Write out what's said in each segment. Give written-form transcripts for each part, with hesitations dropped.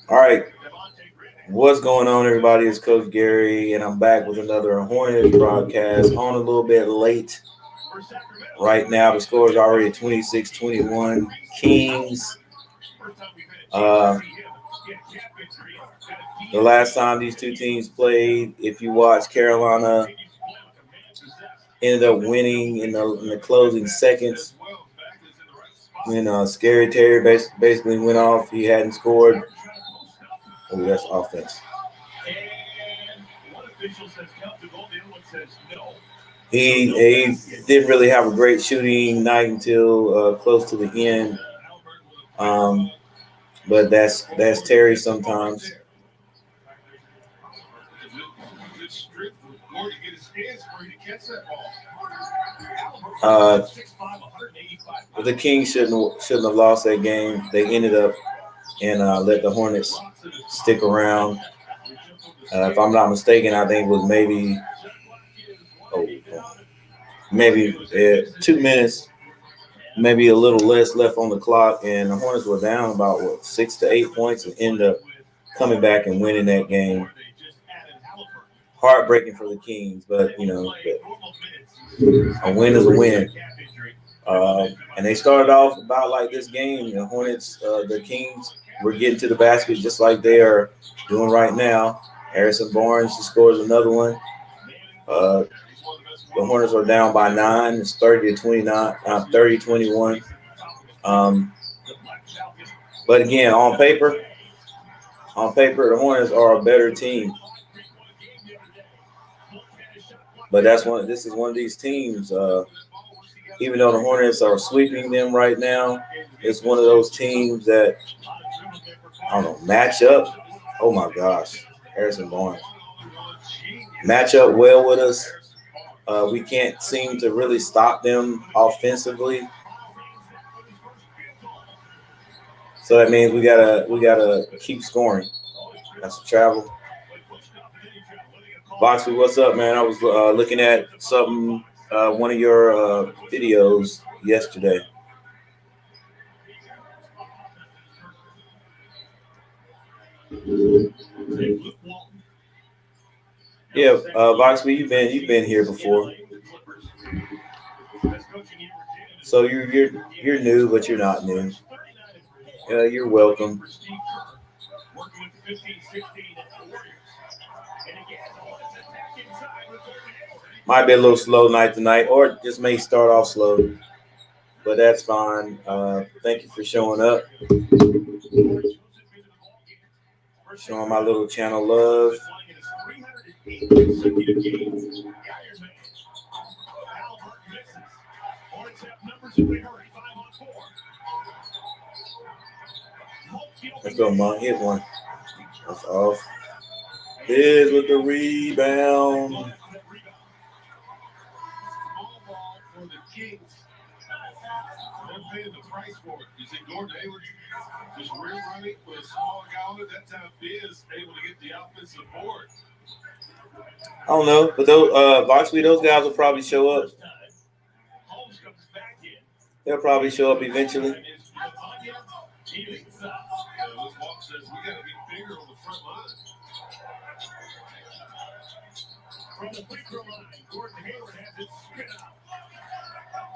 All right. What's going on, everybody? It's Coach Gary, and I'm back with another Hornets broadcast on a little bit late. Right now, the score is already 26-21. Kings. Uh, the last time these two teams played, if you watch, Carolina ended up winning in the closing seconds. When Scary Terry basically went off, he hadn't scored. Oh, that's offense. He didn't really have a great shooting night until close to the end. Um, but that's Terry sometimes. Uh, the Kings shouldn't have lost that game. They ended up and let the Hornets stick around. If I'm not mistaken, I think it was maybe 2 minutes, maybe a little less left on the clock, and the Hornets were down about 6 to 8 points and ended up coming back and winning that game. Heartbreaking for the Kings, but a win is a win. And they started off about like this game. The Hornets, the Kings were getting to the basket just like they are doing right now. Harrison Barnes scores another one. The Hornets are down by 9. It's 30-29, 30-21. But again, on paper, the Hornets are a better team. But this is one of these teams. Even though the Hornets are sweeping them right now, it's one of those teams that I don't know, match up. Oh my gosh, Harrison Barnes match up well with us. We can't seem to really stop them offensively. So that means we gotta keep scoring. That's a travel. Boxley, what's up, man? I was looking at something, one of your videos yesterday. Yeah, Boxley, you've been here before, so you're new, but you're not new. You're welcome. Might be a little slow night tonight, or just may start off slow, but that's fine. Thank you for showing up, showing my little channel love. Let's go, Monk. Hit one. That's off. Biz with the rebound. I don't know, but those guys will probably show up. They'll probably show up eventually.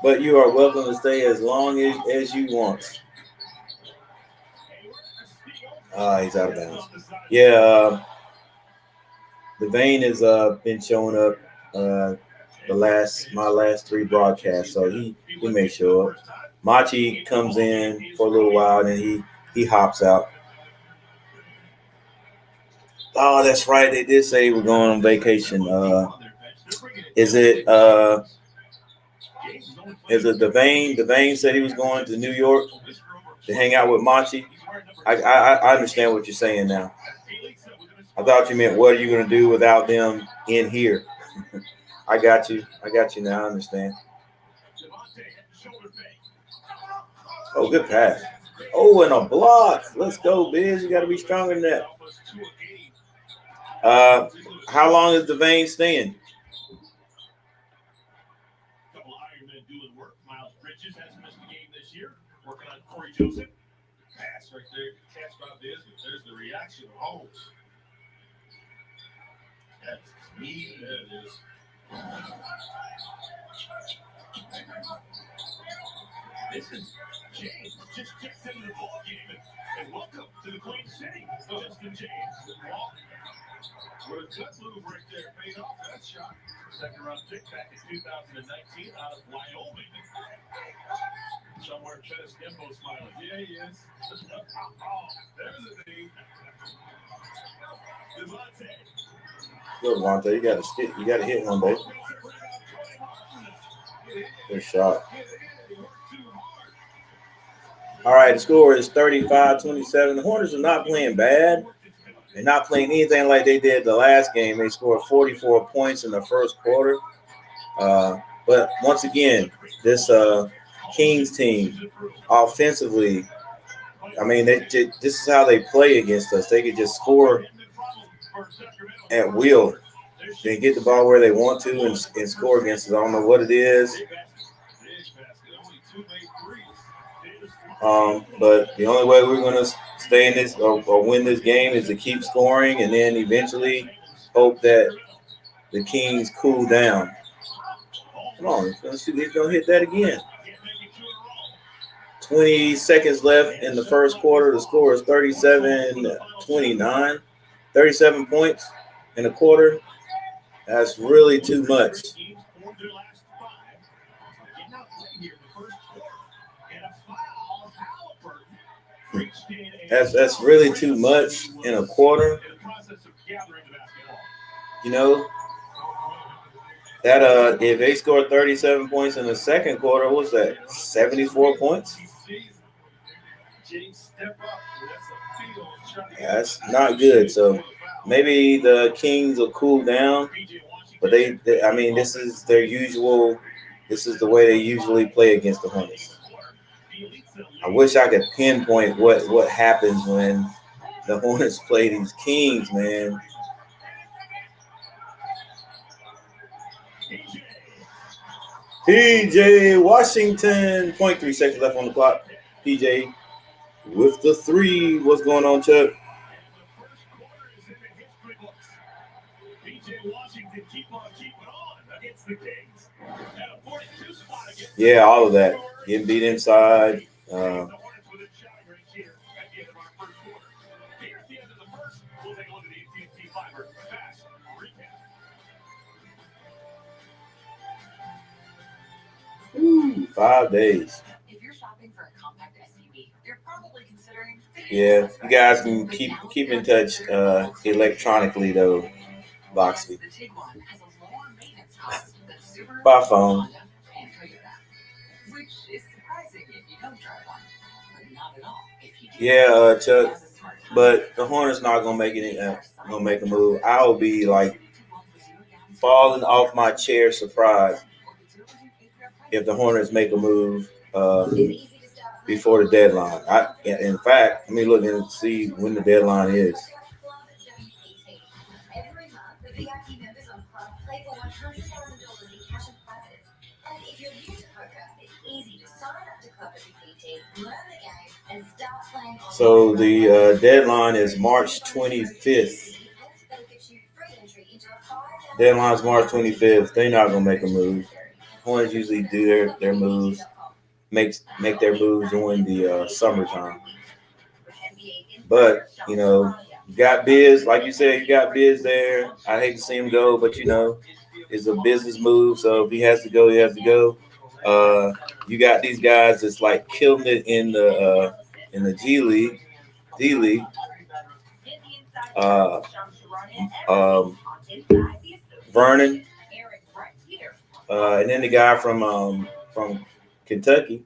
But you are welcome to stay as long as you want. He's out of bounds. Yeah, the vein has been showing up my last three broadcasts, so he may show up. Machi comes in for a little while, and then he hops out. Oh, that's right. They did say we're going on vacation. Is it Devane? Devane said he was going to New York to hang out with Machi. I understand what you're saying now. I thought you meant what are you going to do without them in here? I got you. I got you now. I understand. Oh, good pass. Oh, and a block. Let's go, Biz. You got to be stronger than that. How long is Devane staying? Corey Joseph. Pass right there. Catch by Bismuth. There's the reaction of Holmes. That's me. There it is. This is James. Just checked into the ball game. And welcome to the Queen City. Justin James. What a good move right there. Paid off that shot. Second round pick back in 2019 out of Wyoming. Somewhere Chenis Gimbo smiling. Yeah, he is. Oh, there's a name. Devontae. Good, Devontae. You got to hit one, baby. Good shot. All right, the score is 35-27. The Hornets are not playing bad. They're not playing anything like they did the last game. They scored 44 points in the first quarter. But once again, this Kings team, offensively, I mean, this is how they play against us. They could just score at will. They get the ball where they want to and score against us. I don't know what it is. But the only way we're going to stay in this or win this game is to keep scoring and then eventually hope that the Kings cool down. Come on, let's see if he's going to hit that again. 20 seconds left in the first quarter. The score is 37-29. 37 points in a quarter. That's really too much. That's really too much in a quarter. You know, that if they scored 37 points in the second quarter, what was that? 74 points? That's not good. So maybe the Kings will cool down, but I mean, this is their usual. This is the way they usually play against the Hornets. I wish I could pinpoint what happens when the Hornets play these Kings, man. PJ Washington, 0.3 seconds left on the clock. PJ with the three. What's going on, Chuck? Yeah, all of that. Getting beat inside. Ooh, 5 days. If you're shopping for a compact SUV, you're probably considering. Yeah, you guys can keep in touch electronically though, Boxy. By phone. Yeah, Chuck. But the Hornets not gonna make it. Gonna make a move. I'll be like falling off my chair, surprised if the Hornets make a move before the deadline. In fact, let me look and see when the deadline is. So the deadline is March 25th. Deadline is March 25th. They're not gonna make a move. Hornets usually do their moves, make their moves during the summertime. But you know, you got Biz, like you said, you got Biz there. I hate to see him go, but you know, it's a business move. So if he has to go, he has to go. You got these guys that's like killing it in the G League, D League. Uh, Vernon, and then the guy from Kentucky.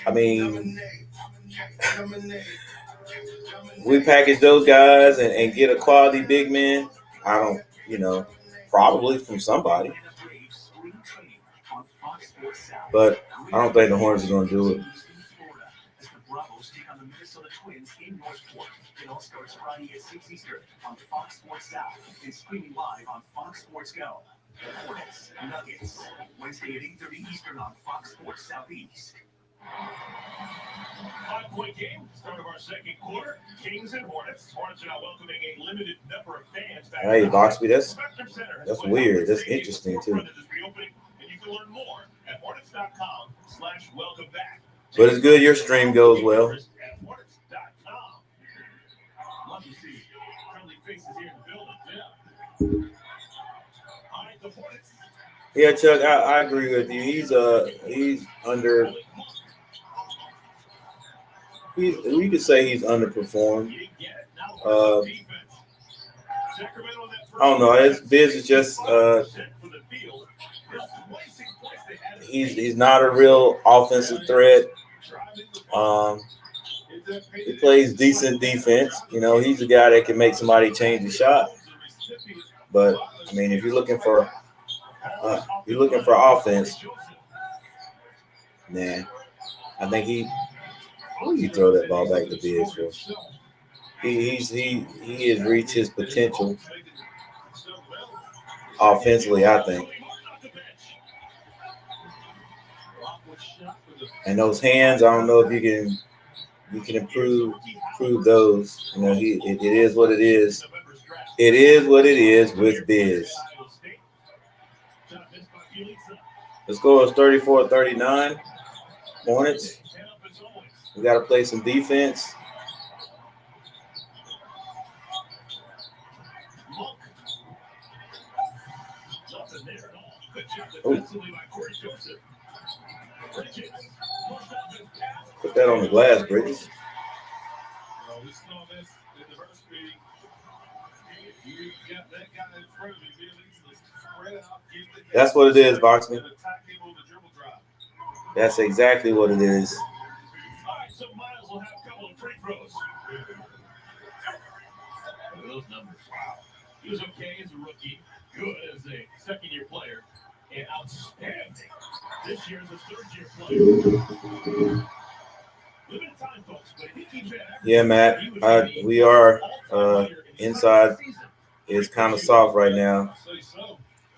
I mean, we package those guys and get a quality big man. I don't, probably from somebody, but I don't think the Hornets are going to do it. It all starts Friday at 6 Eastern on Fox Sports South and streaming live on Fox Sports Go. Hornets, Nuggets, Wednesday at 8:30 Eastern on Fox Sports Southeast. 5-point game, start of our second quarter. Kings and Hornets. Hornets are now welcoming a limited number of fans back. Hey, Boxby, that's weird. That's interesting too. And you can learn more at hornets.com/welcomeback. But it's good your stream goes well. At hornets.com. Love to see friendly faces here in the building. Yeah. All right, the Hornets. Yeah, Chuck, I agree with you. He's under. We could say he's underperformed. I don't know. His Biz is just he's not a real offensive threat. He plays decent defense. You know, he's a guy that can make somebody change the shot. But I mean, if you're looking for offense, nah, I think he throw that ball back to Biz for. He has reached his potential offensively, I think. And those hands, I don't know if you can improve those. You know, it is what it is. It is what it is with Biz. The score is 34-39. Hornets. We got to play some defense. Oh. Put that on the glass, Bridges. That's what it is, Boxman. That's exactly what it is. So Miles will have a couple of free throws. Those numbers, wow. He was okay as a rookie, good as a second-year player, and outstanding this year as a third-year player. Limited time, folks, but he keeps that. Yeah, Matt. We are inside. It's kind of soft right now,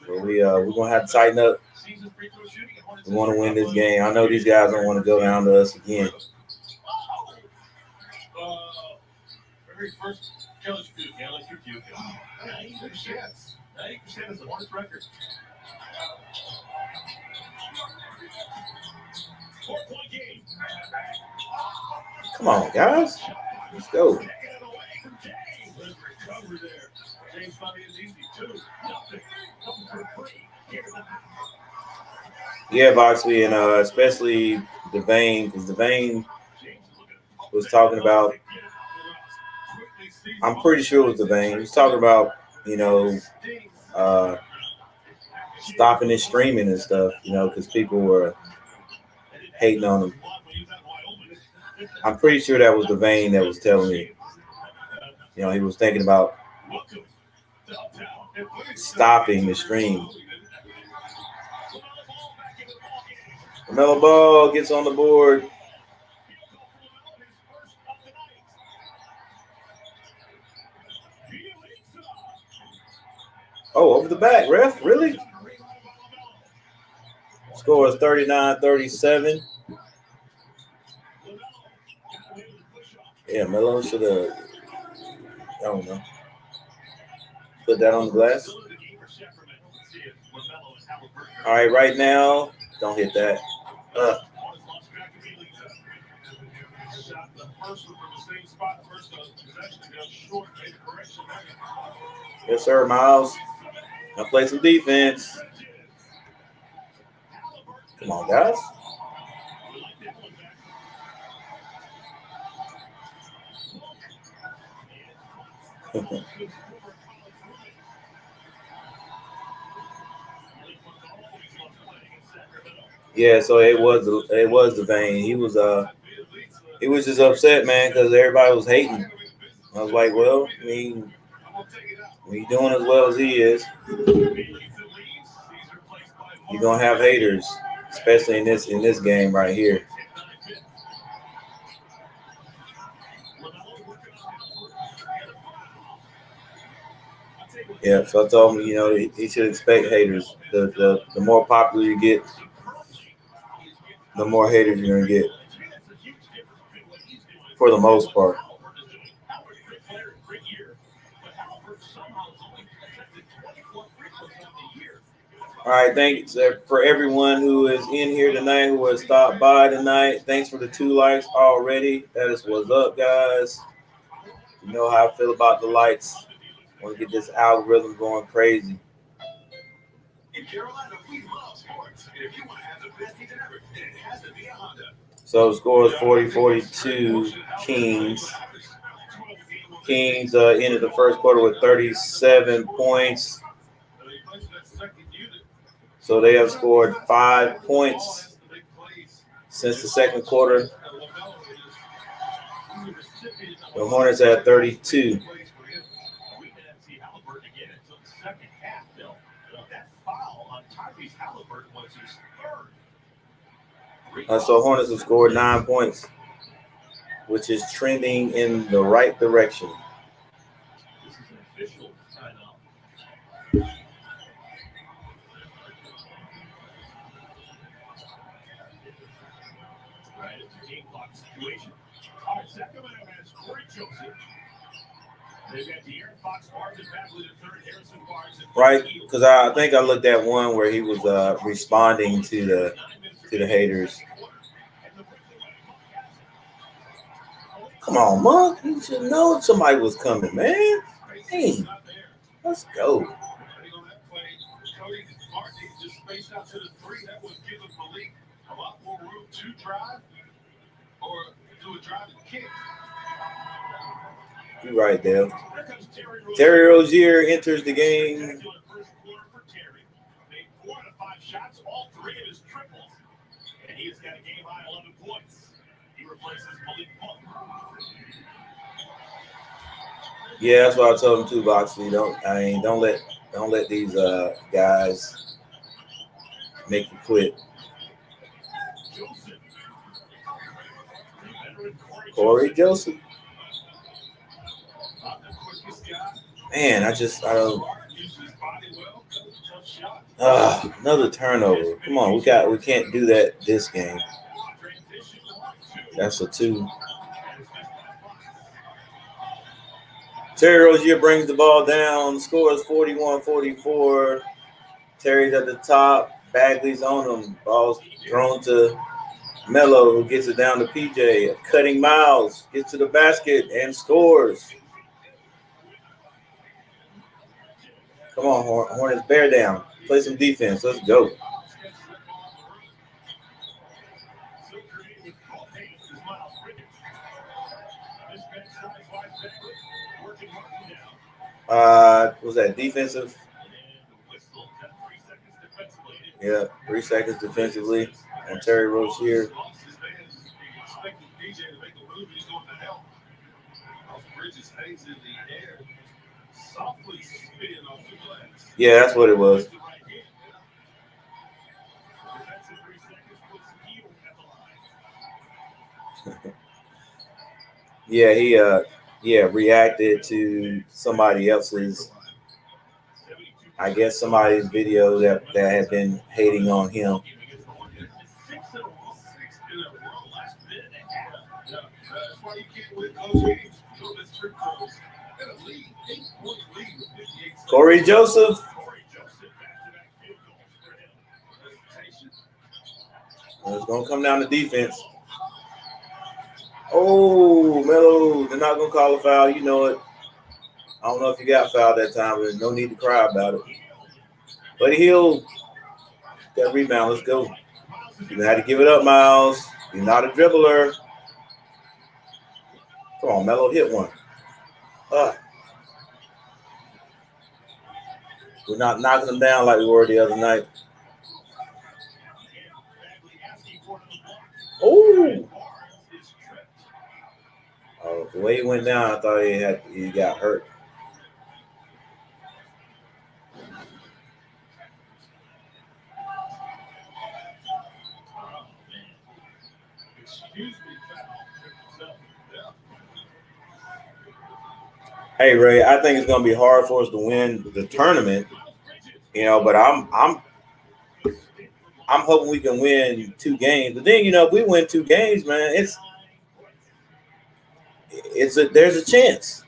but we're gonna have to tighten up. We want to win this game. I know these guys don't want to go down to us again. Very first Kelly Scoot. 90% is the Hornets record. 4-point game. Come on, guys. Let's go. James thought he was easy too. Nothing. Coming for free. Yeah, Boxley, and especially Devane, because Devane was talking about. I'm pretty sure it was Devane. He was talking about, you know, stopping his streaming and stuff, you know, because people were hating on him. I'm pretty sure that was Devane that was telling me. You know, he was thinking about stopping the stream. LaMelo Ball gets on the board. Oh, over the back, ref? Really? Score is 39-37. Yeah, Melo should have, I don't know, put that on the glass. All right, right now, don't hit that. Yes, sir, Miles. Now play some defense. Come on, guys. Yeah, so it was the vein. He was just upset, man, because everybody was hating. I was like, well, I mean, when you're doing as well as he is, you're gonna have haters, especially in this game right here. Yeah, so I told him, you know, he should expect haters. The more popular you get, the more haters you're gonna get, for the most part. All right, thanks for everyone who is in here tonight, who has stopped by tonight. Thanks for the 2 likes already. That is what's up, guys. You know how I feel about the likes. Want to get this algorithm going crazy. So the score is 40-42 Kings. Kings ended the first quarter with 37 points. So they have scored 5 points since the second quarter. The Hornets had 32. So Hornets have scored 9 points, which is trending in the right direction. Sacramento has Corey Joseph. They've got De'Aaron Fox Martin battling the third, Harrison Barnes. Right, because I think I looked at one where he was responding to the haters. Come on, Monk. You should know somebody was coming, man. Hey, let's go. Just spaced out to the three. That would give Malik a lot more room to drive or do a drive and kick. You're right, Dale. Terry Rozier enters the game. Yeah, that's what I told him too, Boxley. Don't let these guys make you quit. Corey Joseph. Man, I don't. Another turnover. Come on, we can't do that this game. That's a 2. Terry Rozier brings the ball down. Score is 41-44. Terry's at the top. Bagley's on him. Ball's thrown to Melo, who gets it down to PJ. Cutting Miles gets to the basket and scores. Come on, Hornets, bear down. Play some defense. Let's go. Was that defensive? Yeah, 3 seconds defensively on Terry Rozier. Yeah, that's what it was. Yeah, he reacted to somebody else's, I guess somebody's video that had been hating on him. Corey Joseph. It's going to come down to defense. Oh, Melo, they're not going to call a foul. You know it. I don't know if you got fouled that time, but there's no need to cry about it. But he'll that rebound. Let's go. You had to give it up, Miles. You're not a dribbler. Come on, Melo, hit one. We're not knocking them down like we were the other night. Oh, the way he went down, I thought he got hurt. Hey Ray, I think it's going to be hard for us to win the tournament, but I'm hoping we can win 2 games. But then, if we win 2 games, man, there's a chance.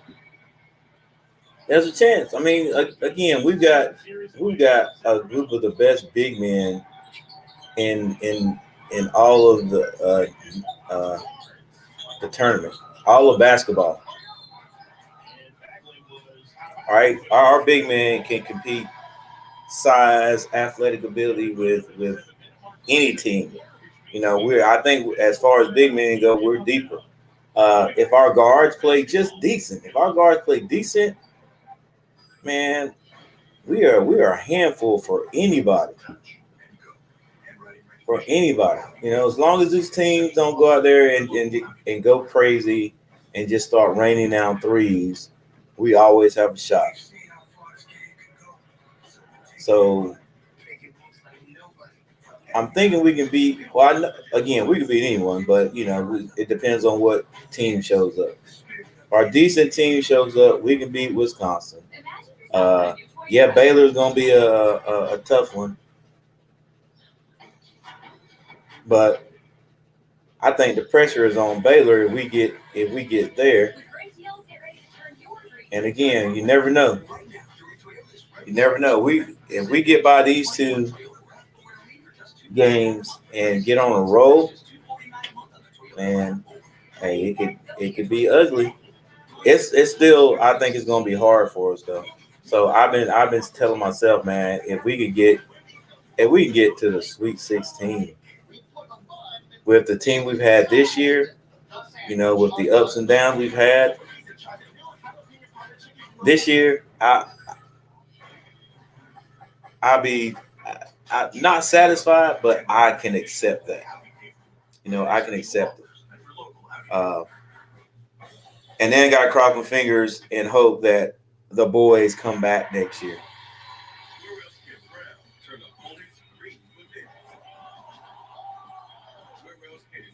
There's a chance. I mean, again, we've got a group of the best big men in all of the tournament, all of basketball. All right, our big man can compete size, athletic ability with any team. I think as far as big men go, we're deeper. If our guards play just decent, man, we are a handful for anybody. For anybody, as long as these teams don't go out there and go crazy and just start raining down threes, we always have a shot. So I'm thinking we can beat. Well, again, we can beat anyone, but it depends on what team shows up. If our decent team shows up, we can beat Wisconsin. Uh, yeah, Baylor's gonna be a tough one, but I think the pressure is on Baylor if we get there. And again, you never know. You never know. If we get by these 2 games and get on a roll, man, hey, it could be ugly. It's still, I think it's gonna be hard for us though. So I've been telling myself, man, if we can get to the Sweet 16 with the team we've had this year, with the ups and downs we've had this year, I'll be not satisfied, but I can accept that. I can accept it. Uh, and then got to cross my fingers and hope that the boys come back next year.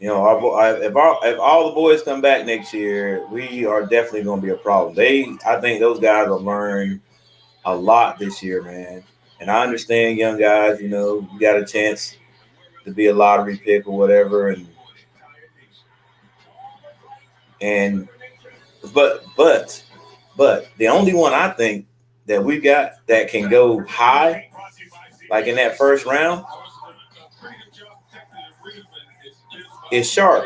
If all the boys come back next year, we are definitely going to be a problem. I think those guys will learn a lot this year, man. And I understand young guys. You got a chance to be a lottery pick or whatever, and but the only one I think that we got that can go high, like in that first round, is Sharp.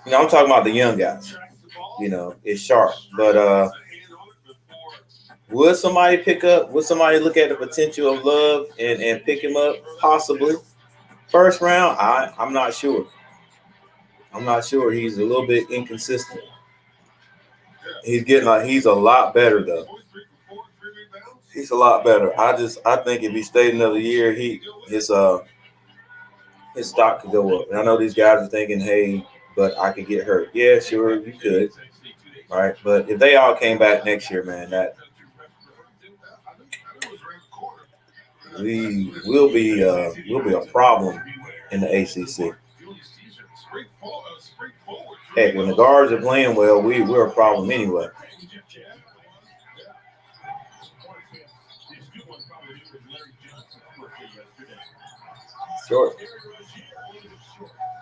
I'm talking about the young guys. It's Sharp. But would somebody look at the potential of Love and pick him up? Possibly. First round, I'm not sure. I'm not sure. He's a little bit inconsistent. He's a lot better though. He's a lot better. I think if he stayed another year, his stock could go up. And I know these guys are thinking, hey, but I could get hurt. Yeah, sure, you could. Right. But if they all came back next year, man, that we'll be a problem in the ACC. Heck, when the guards are playing well, we're a problem anyway. Sure.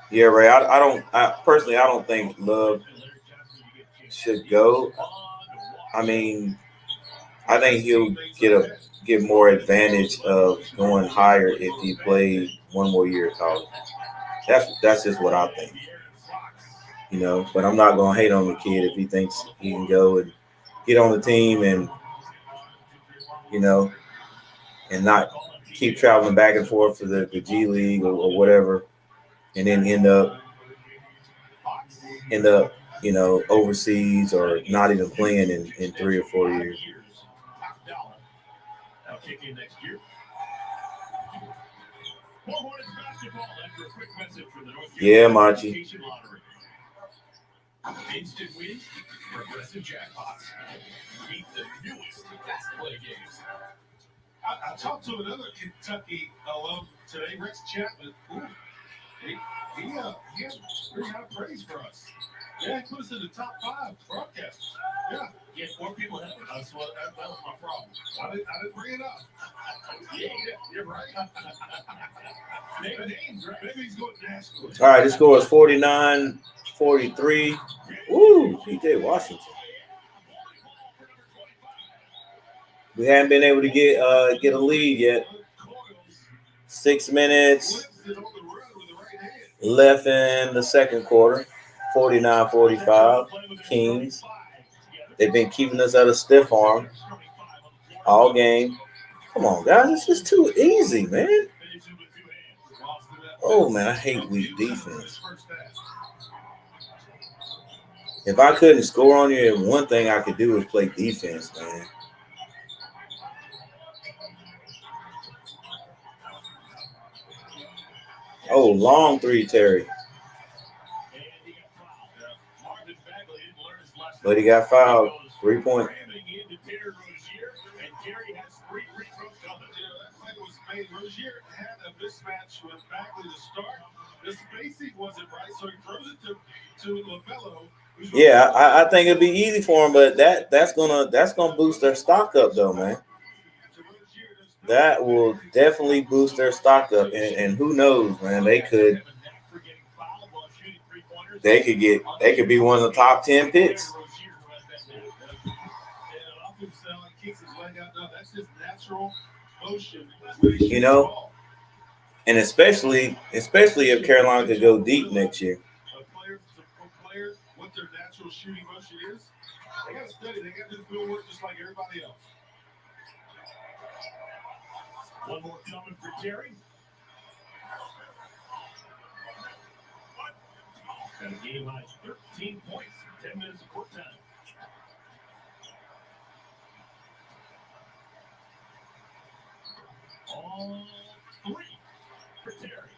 Yeah, Ray. I don't think Love should go. I mean, I think he'll get more advantage of going higher if he played one more year of college. That's just what I think. But I'm not gonna hate on the kid if he thinks he can go and get on the team and you know and not keep traveling back and forth to the G League or whatever, and then end up overseas or not even playing in 3 or 4 years. Yeah, Machi. Instant wins, progressive jackpots. Meet the newest fast play games. I talked to another Kentucky alum today, Rex Chapman. Ooh, he had pretty high praise for us. Yeah, he puts in the top 5 broadcasters. Yeah. He had 4 people ahead of him. That's what that was my problem. I didn't bring it up. Yeah, you're right. Maybe he's going to national. All right, the score is 49-43. Woo, PJ Washington. We haven't been able to get a lead yet. 6 minutes left in the second quarter. 49-45. Kings. They've been keeping us at a stiff arm all game. Come on, guys. It's just too easy, man. Oh, man, I hate weak defense. If I couldn't score on you, one thing I could do is play defense, man. Oh, long 3, Terry. But he got fouled. 3-point. Rozier had a mismatch with Bagley to start. The spacing wasn't right, so he throws it to LaMelo. Yeah, I think it'd be easy for him, but that's gonna boost their stock up though, man. That will definitely boost their stock up, and who knows, man? They could be one of the top 10 picks. You know, and especially if Carolina could go deep next year. What their natural shooting motion is, they got to study. They got to do field work just like everybody else. One more coming for Terry. And a game high 13 points, 10 minutes of court time. All 3 for Terry.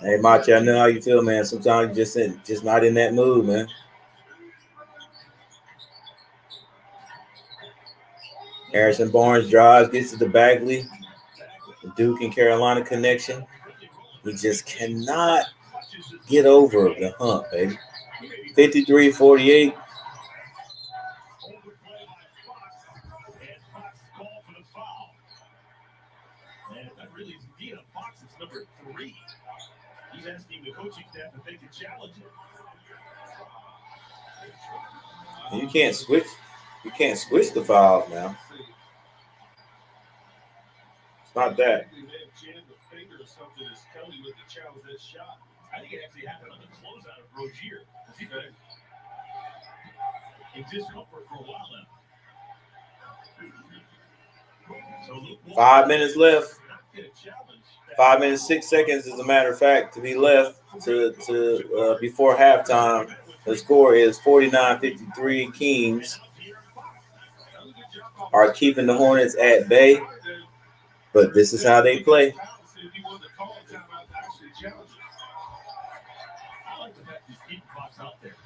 Hey, Machi, I know how you feel, man. Sometimes you're just not in that mood, man. Harrison Barnes drives, gets to the Bagley. The Duke and Carolina connection. He just cannot get over the hump, baby. 53-48. Fox is number 3. He's asking the coaching staff if they can challenge him. You can't switch. You can't switch the fouls now. It's not that. I think it actually happened on the closeout of Rozier. He's been in discomfort for a while now. 5 minutes left. 5 minutes 6 seconds, as a matter of fact, to be left to before halftime. The score is 49-53. Kings are keeping the Hornets at bay, but this is how they play. I like the fact he's keeping Fox out there.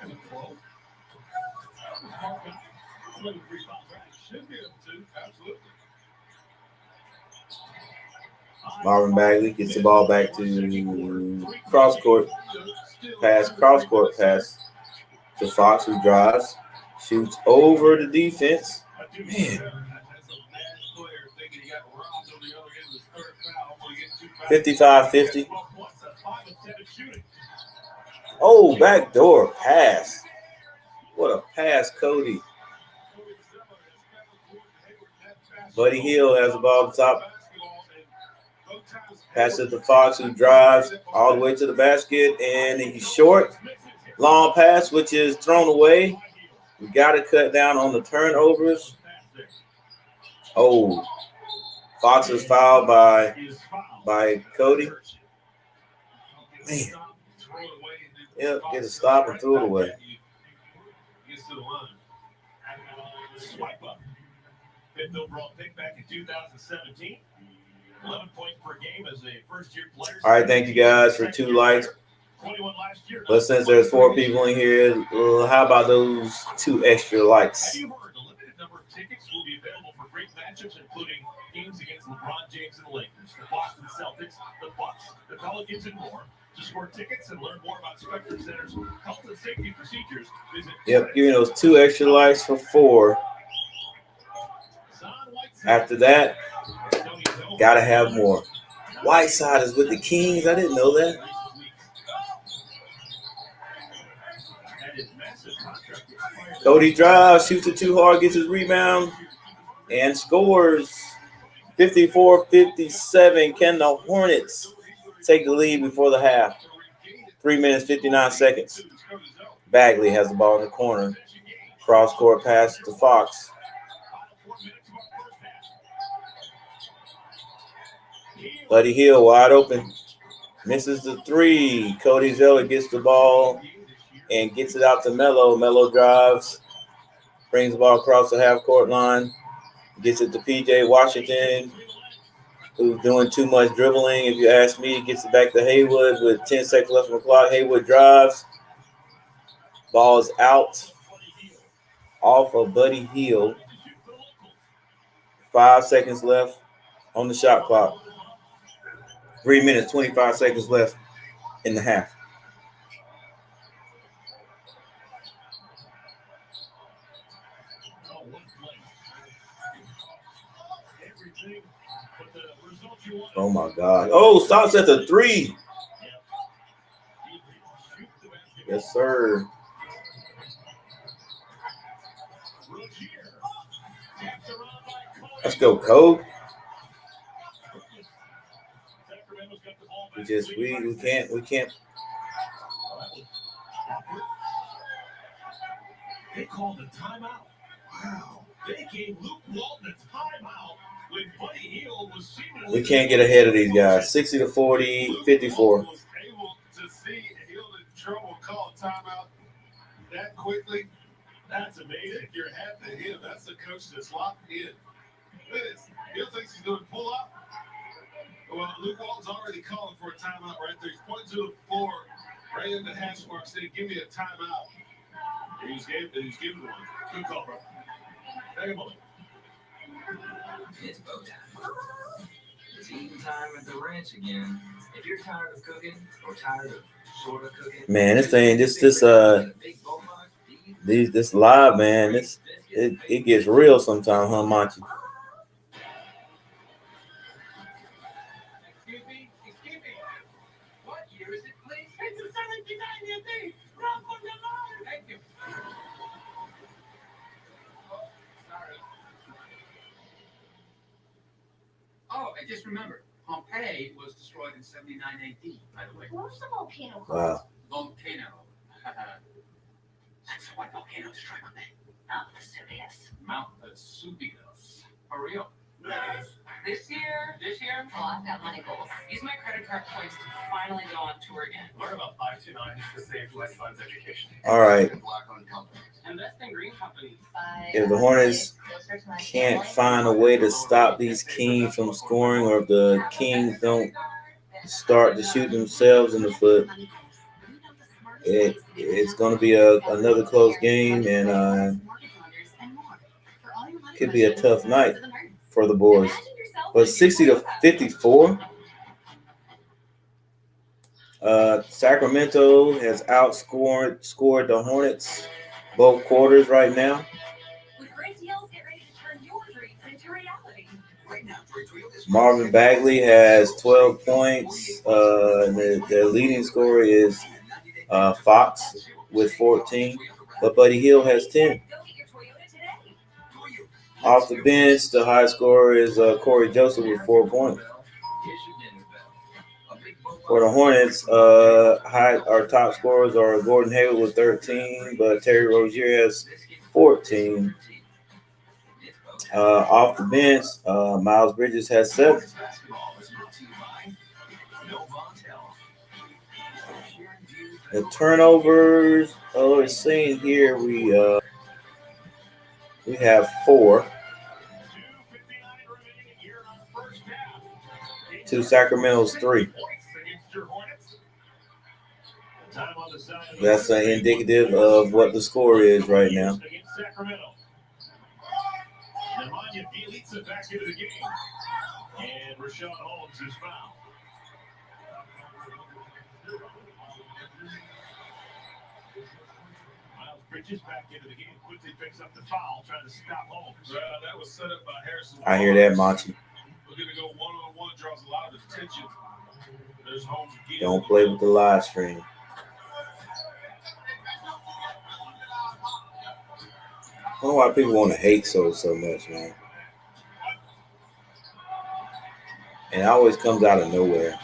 3 fouls, right? Should be able to, absolutely. Marvin Bagley gets the ball back to cross court pass to Fox, who drives, shoots over the defense. Man. 55-50. Oh, backdoor pass. What a pass, Cody. Buddy Hield has the ball at the top. Pass it to Fox, who drives all the way to the basket, and he's short. Long pass, which is thrown away. We got to cut down on the turnovers. Oh, Fox is fouled by Cody. Man. Yep, get a stop and threw it away. Swipe up. 5th overall pick back in 2017. 11 points per game as a first-year player. All right, thank you guys for 2 likes. 21 last year. But since there's 4 people in here, how about those 2 extra likes? A limited number of tickets will be available for great matchups, including games against LeBron James and the Lakers, the Boston Celtics, the Bucks, the Pelicans, and more. To score tickets and learn more about Spectrum Center's health and safety procedures, visit. Yep, giving those 2 extra lives for 4. After that, gotta have more. Whiteside is with the Kings. I didn't know that. Cody drives, shoots it too hard, gets his rebound, and scores. 54-57. Can the Hornets take the lead before the half? 3 minutes, 59 seconds. Bagley has the ball in the corner. Cross-court pass to Fox. Buddy Hield wide open. Misses the 3. Cody Zeller gets the ball and gets it out to Melo. Melo drives. Brings the ball across the half-court line. Gets it to P.J. Washington, who's doing too much dribbling, if you ask me. Gets it back to Haywood with 10 seconds left on the clock. Haywood drives. Ball is out off of Buddy Hield. 5 seconds left on the shot clock. 3 minutes, 25 seconds left in the half. Oh, my God. Oh, stops at the 3. Yes, sir. Let's go, Code. We can't. They called a timeout. Wow. They gave Luke Walton a timeout when Buddy Hield was seemingly. We can't get ahead of these guys. 60-40, 54. Was able to see Hield in trouble, call a timeout that quickly. That's amazing. Your hat to him. That's the coach that's locked in. Look at this. Hield thinks he's going to pull up. Well, Luke Walton's already calling for a timeout right there. He's pointing to the floor right in the hash mark saying, give me a timeout. He's giving one. Good call, bro. Take a moment. It's bow time. It's eating time at the ranch again. If you're tired of cooking or tired of sort of cooking, man, this live, man, it gets real sometimes, huh, Monty? Excuse me. What year is it, please? It's a 1790. Drop on your line. Thank you. Oh, I just remembered. Pompeii was destroyed in 79 AD, by the way. Where's the volcano? Wow. Volcano. That's what volcano destroyed Pompeii. Mount Vesuvius. Mount Vesuvius. For real. This year, Oh, I've got money goals. use my credit card points to finally go on tour again. Learn about 529 to save my son's education. All right. Invest in green companies. If the Hornets can't find a way to stop these Kings from scoring, or if the Kings don't start to shoot themselves in the foot, it's going to be another close game, and could be a tough night for the boys. But 60-54, Sacramento has scored the Hornets both quarters right now. With great deals, get ready to turn your dreams into reality. right now, Marvin Bagley has 12 points. The leading scorer is Fox with 14, but Buddy Hield has 10. Go get your Toyota today. Off the bench, the high scorer is Corey Joseph with 4 points. For the Hornets, our top scorers are Gordon Hayward with 13, but Terry Rozier has 14. Off the bench, Miles Bridges has 7. The turnovers, it's saying here we have 4 to Sacramento's 3. That's indicative of what the score is right now. Nemanja Bjelica back into the game. And Rashawn Holmes is fouled. Bridges back into the game. Quickly picks up the foul, trying to stop Holmes. That was set up by Harrison. I hear that, Monty. Looking to go one-on-one, draws a lot of attention. There's Holmes again. Don't play with the live stream. I don't know why people want to hate so much, man. And it always comes out of nowhere.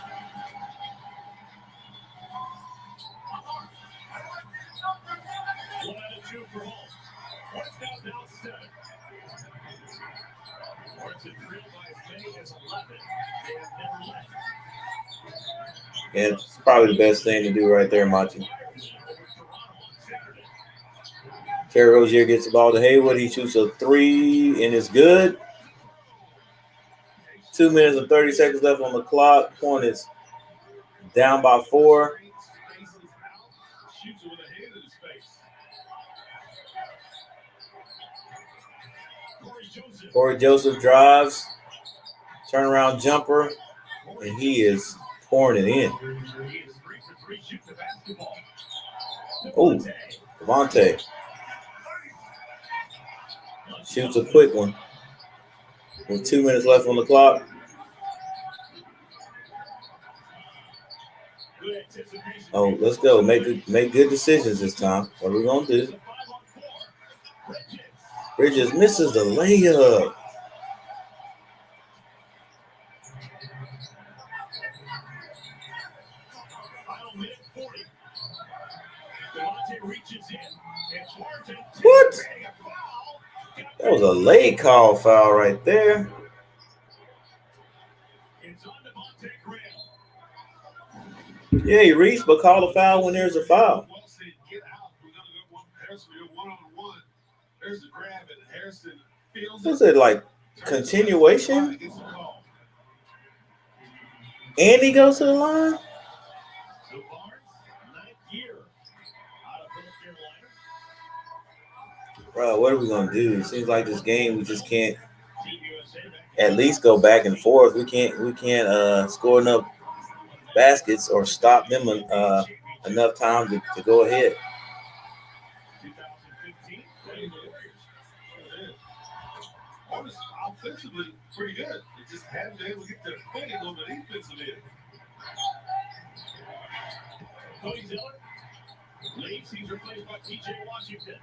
Yeah, it's probably the best thing to do right there, Monty. Terry Rozier gets the ball to Hayward. He shoots a 3 and it's good. 2 minutes and 30 seconds left on the clock. Hornets down by 4. Corey Joseph drives, turnaround jumper, and he is pouring it in. Oh, Devontae shoots a quick one with 2 minutes left on the clock. Oh, let's go. Make good decisions this time. What are we going to do? Bridges misses the layup. What? That was a late call foul right there. Yeah, he reached, but call a foul when there's a foul. Was it like continuation? And he goes to the line? Bro, what are we going to do? It seems like this game, we just can't at least go back and forth. We can't score enough baskets or stop them enough time to go ahead. Offensively, pretty good. They just haven't been able to get their footing on the defensive end. Cody Zeller leaves. He's replaced by TJ Washington.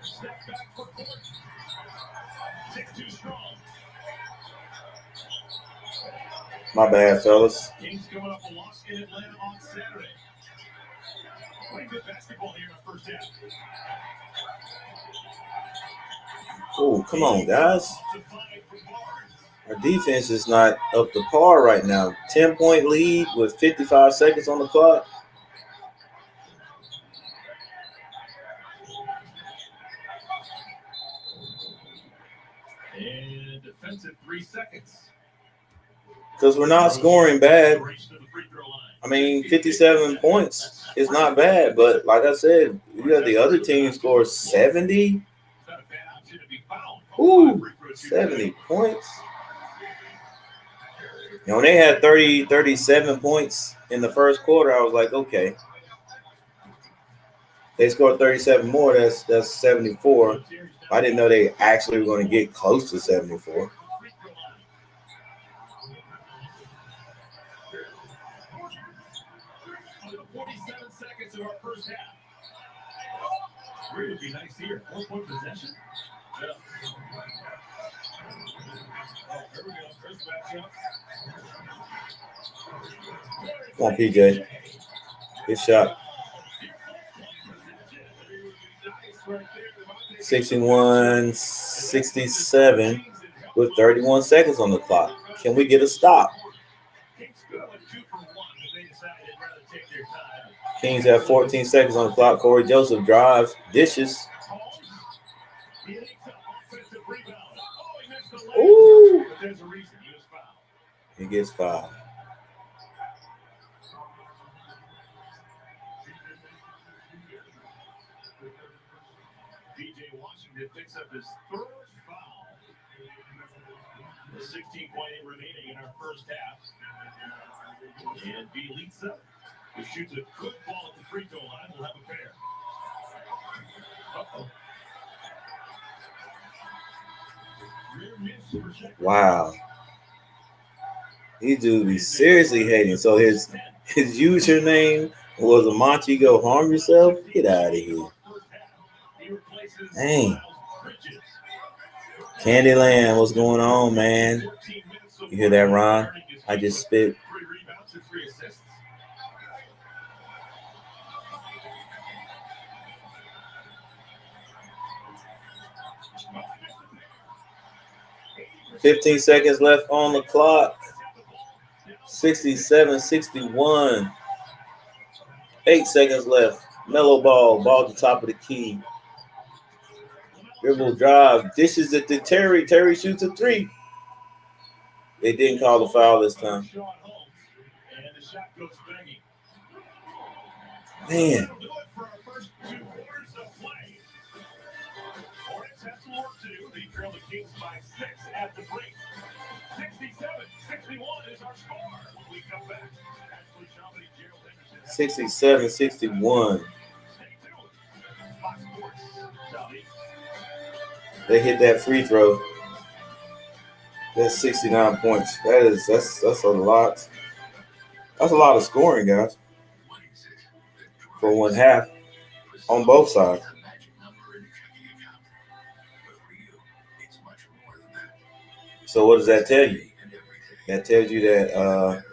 Step back for Court. 6-2 strong. My bad, fellas. Kings coming off a loss in Atlanta on Saturday. Playing good basketball here in the first half. Oh, come on, guys. Our defense is not up to par right now. 10-point lead with 55 seconds on the clock. And defensive 3 seconds. Because we're not scoring bad. I mean, 57 points is not bad, but like I said, you got the other team score 70. Ooh, 70 points. You know, when they had 37 points in the first quarter, I was like, okay. They scored 37 more, that's 74. I didn't know they actually were going to get close to 74. Of our first half. Three would be nice here. 4-point possession. Yeah. Oh, there we go. First matchup. Come on, PJ. Good shot. 61-67 with 31 seconds on the clock. Can we get a stop? Kings have 14 seconds on the clock. Corey Joseph drives, dishes. Ooh. He gets fouled. DJ Washington picks up his third foul. 16.8 remaining in our first half. And Bielitsa, who shoots a good ball at the free throw line, will have a pair. Uh-oh. Rear miss for Sacramento. Wow. These dudes be seriously hating. So his username was a Monty Go Harm Yourself? Get out of here. Dang. Candyland, what's going on, man? You hear that, Ron? I just spit. 3 rebounds and 3 assists. 15 seconds left on the clock. 67-61. 8 seconds left. Mellow ball at the top of the key. Dribble drive. Dishes it to Terry. Terry shoots a 3. They didn't call the foul this time. Man. Hornets have some work to do. They trail the Kings by 6 at the break. 67-61 is our score when we come back. 67-61. They hit that free throw. That's 69 points. That's a lot. That's a lot of scoring, guys. For one half on both sides. So what does that tell you? That tells you that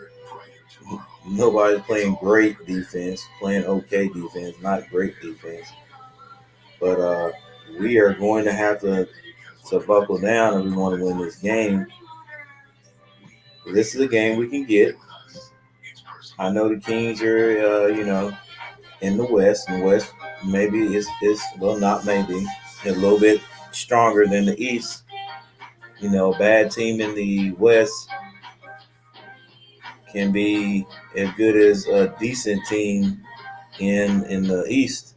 nobody's playing great defense, playing okay defense, not great defense. But we are going to have to buckle down if we want to win this game. This is a game we can get. I know the Kings are, in the West. And the West maybe is well, not maybe, a little bit stronger than the East. A bad team in the West can be as good as a decent team in the East,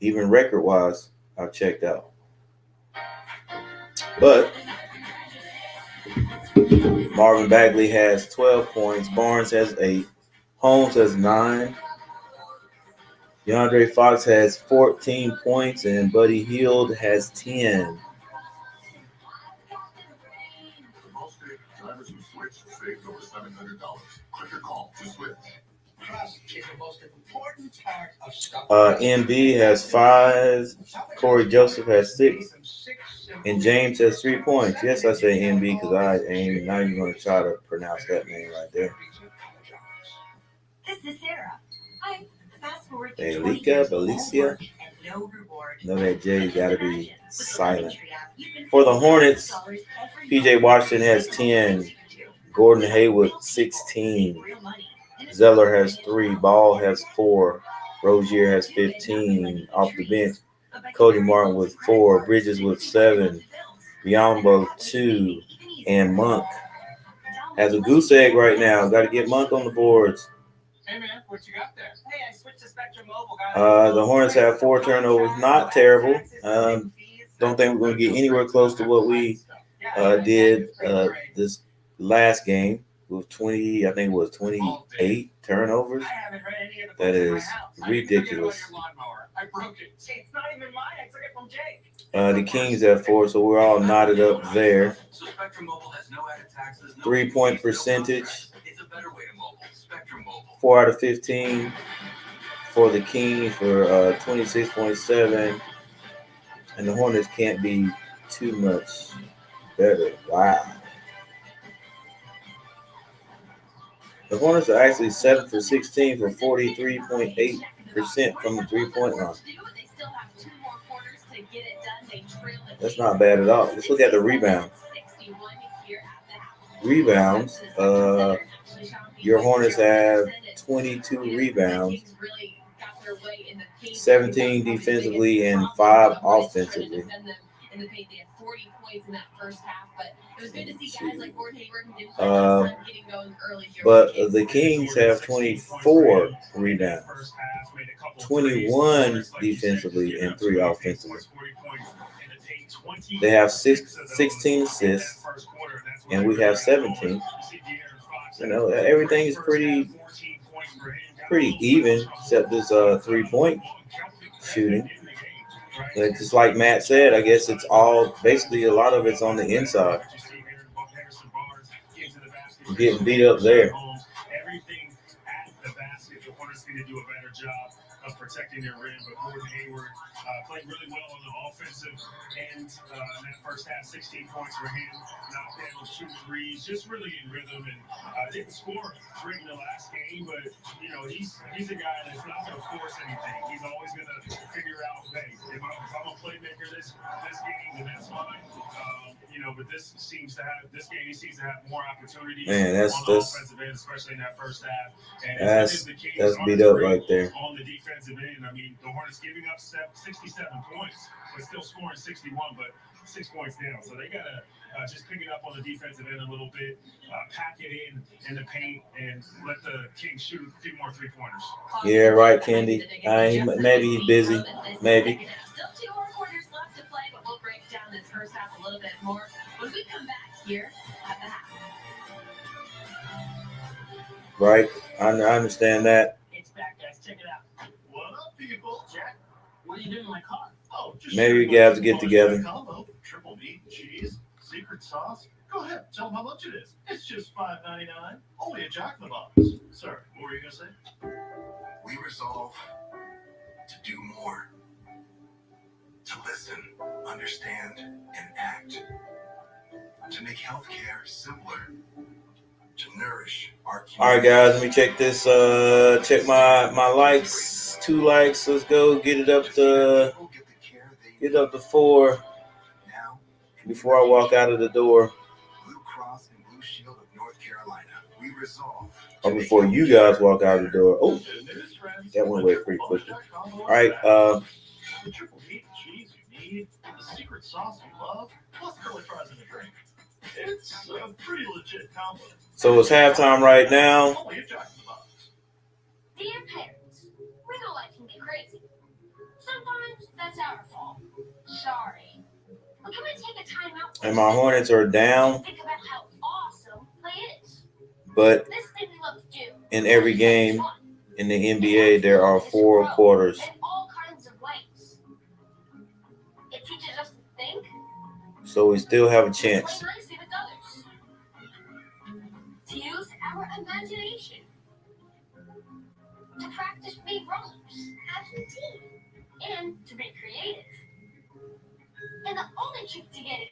even record-wise. I've checked out. But Marvin Bagley has 12 points. Barnes has 8. Holmes has 9. DeAndre Fox has 14 points, and Buddy Hield has 10. Drivers who switch saved over $700. Click or call to switch. Trust is the most important part of stuff. MB has 5. Corey Joseph has 6. And James has 3 points. Yes, I say MB because I ain't not even going to try to pronounce that name right there. This is Sarah. Hi. Fast forward to Belika, Belicia. No, that J got to be silent. For the Hornets, PJ Washington has 10. Gordon Hayward 16. Zeller has 3. Ball has 4. Rozier has 15 off the bench. Cody Martin with 4. Bridges with 7. Biombo 2. And Monk has a goose egg right now. Got to get Monk on the boards. Hey man, what you got there? Hey, I switched to Spectrum Mobile, guys. The Hornets have 4 turnovers. Not terrible. Don't think we're going to get anywhere close to what we did this last game with 20. I think it was 28 turnovers. That is ridiculous. I broke it. It's not even mine. I took it from Jake. The Kings have 4, so we're all knotted up there. So Spectrum Mobile has no added taxes, no 3-point fees, no percentage. contract. It's a better way to mobile. Spectrum Mobile. 4 out of 15 for the Kings for 26.7. And the Hornets can't be too much better. Wow. The Hornets are actually 7 for 16 for 43.8% from the 3-point line. That's not bad at all. Let's look at the rebounds. Rebounds. Your Hornets have 22 rebounds, 17 defensively, and 5 offensively. But the Kings have 24 rebounds, 21 defensively, and 3 offensively. They have 16 assists, and we have 17. You know, everything is pretty even, except this 3-point shooting. But just like Matt said, I guess it's all basically a lot of it's on the inside. We're getting beat up there. Everything at the basket, the Hornets need to do a better job of protecting their rim. But Gordon Hayward played really well on the offensive end in that first half. 16 points for him, knocked down 2 threes, just really in rhythm. And didn't score great in the last game, but you know he's a guy that's not going to force anything. He's always going to figure out, hey, if I'm a playmaker this game, then that's fine. You know, but this game he seems to have more opportunities. Man, on the offensive end, especially in that first half. And that's beat up right there. On the defensive end, I mean, the Hornets giving up 67 points, but still scoring 61, but 6 points down. So they got to just pick it up on the defensive end a little bit, pack it in the paint, and let the Kings shoot a few more 3-pointers. Yeah, right, Kendi. Maybe he's busy. Maybe. Still 2 more quarters left to play, but we'll break down this first half a little bit more when we come back here at the half. Right. I understand that. It's back, guys. Check it out. What up, people? Jack, what are you doing in my car? Oh, just Maybe you guys get together. Combo, triple meat and cheese, secret sauce. Go ahead, tell them how much it is. It's just $5.99. Only a Jack in the Box. Sir, what were you gonna say? We resolve to do more. To listen, understand, and act. To make healthcare simpler. To nourish our community. All right, guys, let me check this. Check my likes. 2 likes. Let's go get it up to 4 Now, before I walk out of the door. Blue Cross and Blue Shield of North Carolina. We resolve. Or before you guys walk out of the door. Oh, that went away pretty quickly. All right. The triple meat and cheese you need, the secret sauce you love, plus curly fries and a drink. It's a pretty legit combo. So it's halftime right now. Only a Jack in the Box. Dear parents, we know life can get crazy. Sometimes that's our fault. Sorry. But can we take a time out? And my Hornets are down. Think about how awesome play is. But This thing we love to do. in every game in the NBA, there are 4 quarters. In all kinds of ways. It teaches us to think. So we still have a chance. To play nicely with others. To use our imagination. To practice big roles as a team. And to be creative. And the only trick to get it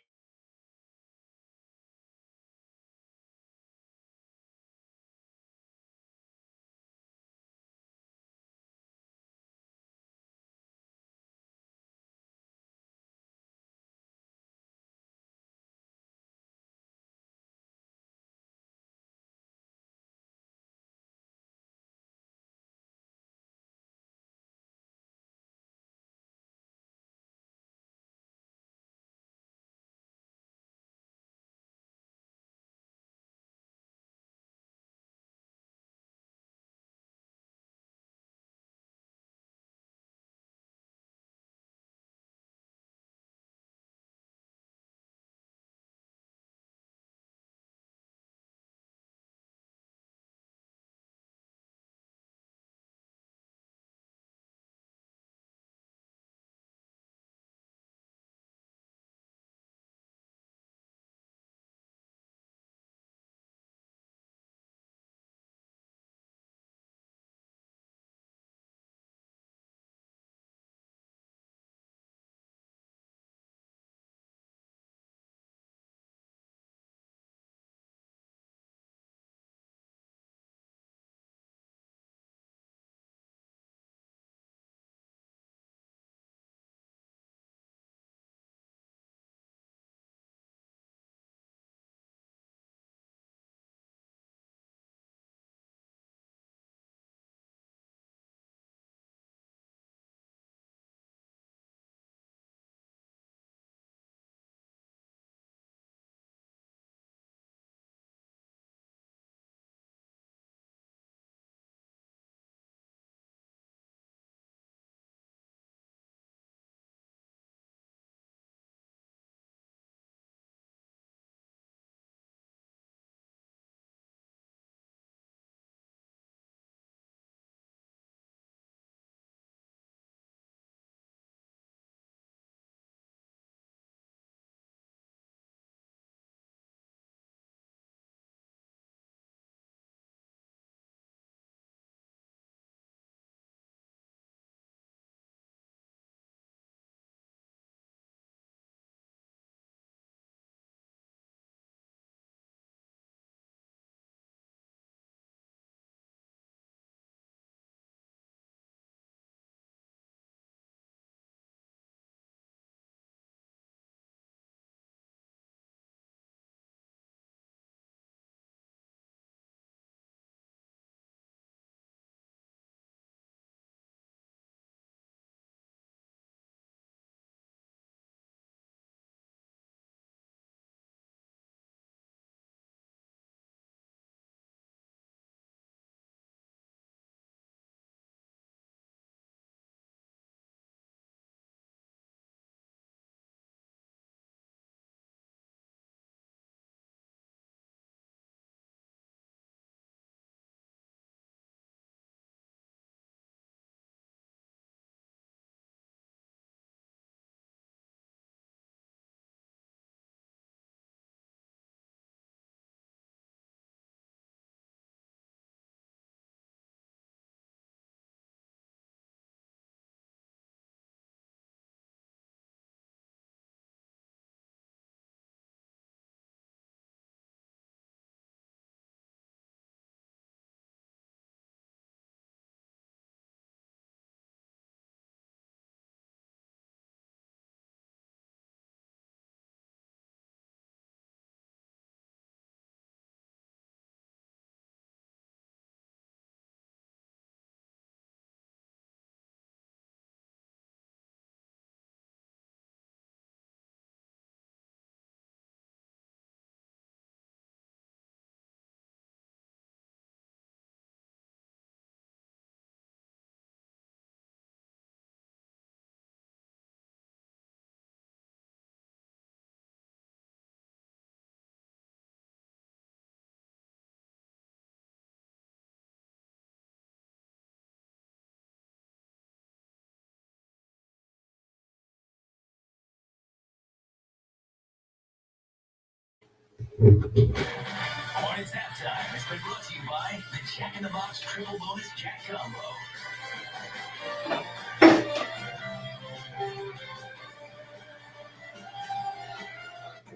Hornets halftime has been brought to you by the Jack in the Box Triple Bonus Jack Combo.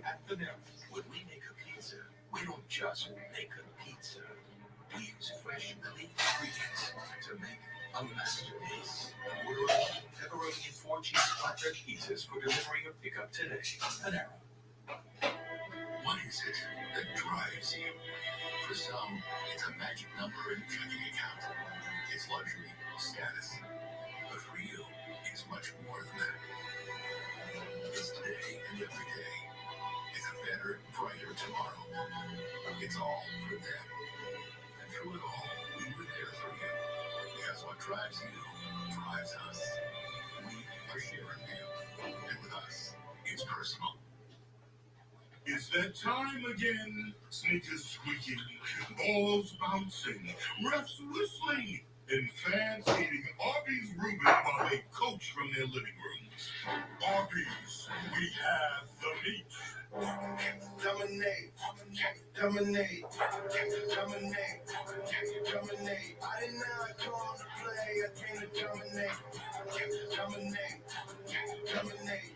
At the Panera, when we make a pizza, we don't just make a pizza. We use fresh, clean ingredients to make a masterpiece. Order pepperoni and 4 cheese flatbread pizzas for delivery or pickup today. Panera. What is it that drives you? For some, it's a magic number in a checking account. It's luxury, status. But for you, it's much more than that. It's today and every day. It's a better, brighter tomorrow. It's all for them. And through it all, we were there for you. Because what drives you drives us. We are sharing you. And with us, it's personal. It's that time again. Sneakers squeaking, balls bouncing, refs whistling, and fans eating Arby's Reuben while they coach from their living rooms. Arby's, we have the meat. Dominate, dominate, dominate, dominate. I did not come to play, I came to dominate, dominate, dominate.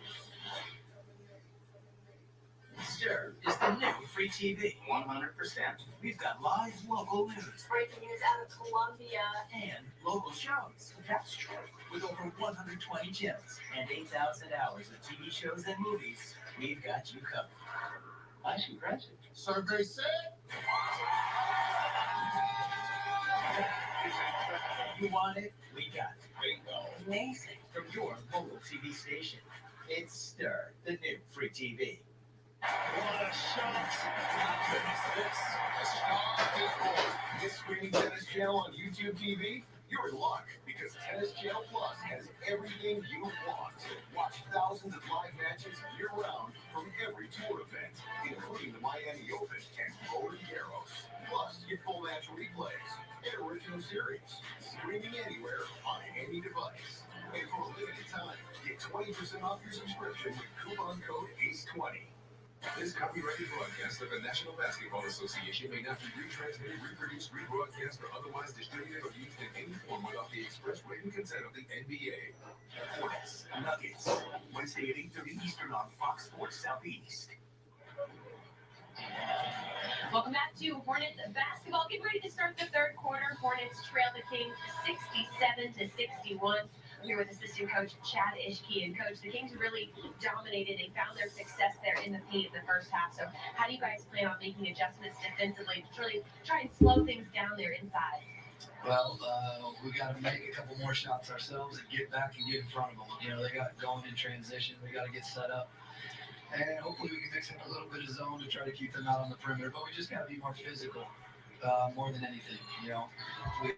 Stir is the new free TV. 100%. We've got live local news. Breaking news out of Colombia. And local shows. That's true. With over 120 channels and 8,000 hours of TV shows and movies, we've got you covered. I should press it. Survey said. You want it? We got it. Bingo. Amazing. From your local TV station. It's Stir, the new free TV. What a shot! This a star is born. This streaming tennis channel on YouTube TV? You're in luck because Tennis Channel Plus has everything you want. Watch thousands of live matches year-round from every tour event, including the Miami Open and Roland Garros. Plus, get full match replays and original series, streaming anywhere on any device. And for a limited time, get 20% off your subscription with coupon code ACE20. This copyrighted broadcast of the National Basketball Association may not be retransmitted, reproduced, rebroadcast, or otherwise distributed or used in any form without the express written consent of the NBA. Hornets, Nuggets, Wednesday at 8:30 Eastern on Fox Sports Southeast. Welcome back to Hornets basketball. Get ready to start the third quarter. Hornets trail the Kings 67-61. I'm here with assistant coach Chad Ishke. And coach, the Kings really dominated. They found their success there in the paint in the first half. So how do you guys plan on making adjustments defensively to really try and slow things down there inside? Well, we got to make a couple more shots ourselves and get back and get in front of them. You know, they got going in transition. We got to get set up. And hopefully we can mix in a little bit of zone to try to keep them out on the perimeter. But we just got to be more physical, more than anything. You know, we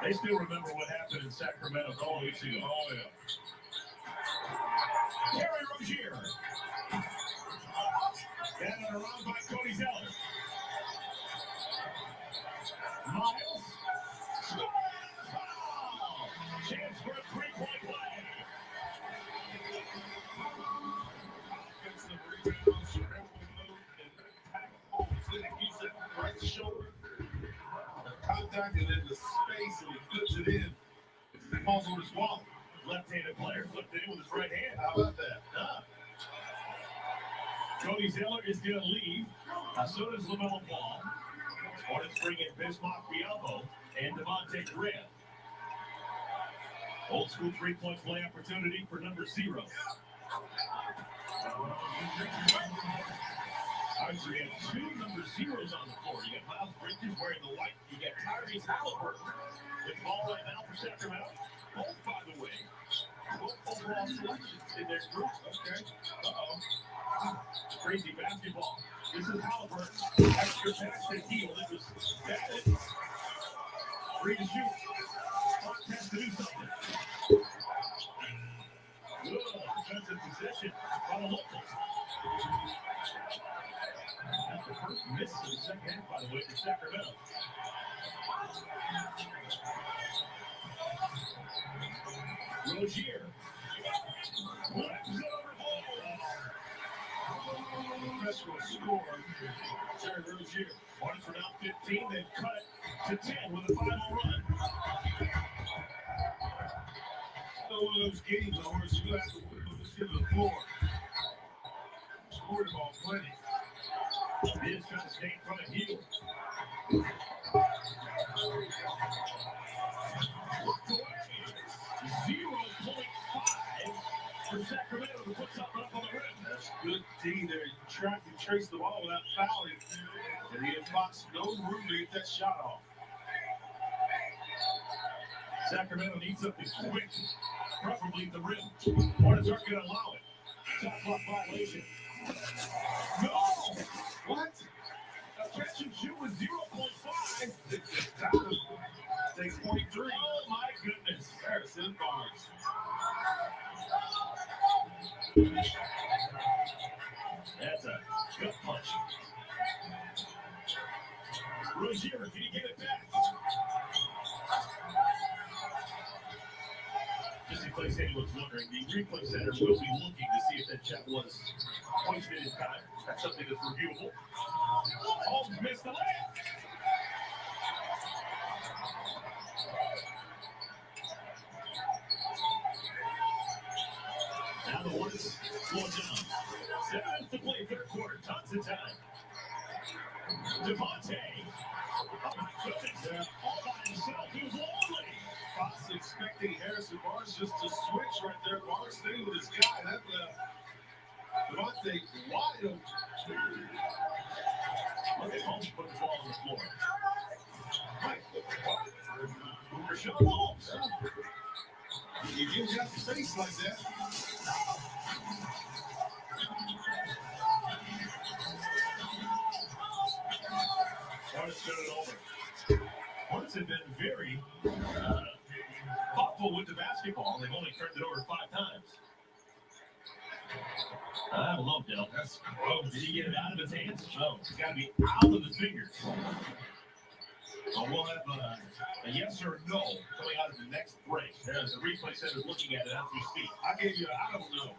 They still remember what happened in Sacramento. Oh, you see, oh yeah. Terry Rozier. And around by Cody Zeller. Miles. Foul. Chance for a three-point play. Offensive rebound. Scramble move. And attack. Holmes in. He keeps it right shoulder. Contact and in the space, and he flips it in. He falls on his wallet. Left-handed player flipped it in with his right hand. How about that? Huh? Cody Zeller is going to leave. So does LaMelo Ball. Hornets bring in Bismarck Biyombo and Devontae Graham. Old school three-point play opportunity for number 0. All right, so we have 2 number 0s on the floor. You got Miles Bridges wearing the white. You got Tyrese Halliburton with the ball right now for Sacramento. Both, by the way, both overall selections in their group. Okay. Uh-oh. Crazy basketball. This is Halliburton. Extra pass to Heel. This was batted. Free to shoot. Clark has to do something. Good defensive possession by the locals. That's the first miss in the second half, by the way, for Sacramento. Rozier. Professional score. Terry Rozier. Hornets are down 15. They've cut it to 10 with a final run. So one of those games, Hornets, you have to just get to the floor. Scored the ball plenty. He is trying to stay in front of Heel. Looked away. 0.5 for Sacramento to put something up on the rim. That's good D there. You track and trace the ball without fouling. And he had Fox no room to get that shot off. Sacramento needs something quick, preferably at the rim. Hornets aren't going to allow it. Shot clock violation. No! What? A catch and shoot with 0.5. Takes 0.3. Oh my goodness. Harrison Barnes. That's a gut punch. Rozier, can he get it back? Just in case anyone's wondering, the replay center will be looking to see if that shot was wasted in time. That's something that's reviewable. Holmes missed the layup. Now the Hornets slow down. 7 minutes to play, third quarter. Tons of time. Devontae. Oh my goodness. All by himself. He was lonely. Fox expecting Harrison Barnes just to switch right there. Barnes staying with his guy. That left Devontae wide open. Look at Holmes put the ball on the floor. Right. Rashawn Holmes. You give that space like that. Hornets got it over. Hornets have been very thoughtful with the basketball. They've only turned it over 5 times. I love Dell. That's gross. Did he get it out of his hands? No. It's got to be out of his fingers. Well, we'll have a yes or no coming out of the next break. There's a replay center looking at it as we speak. I gave you I don't know.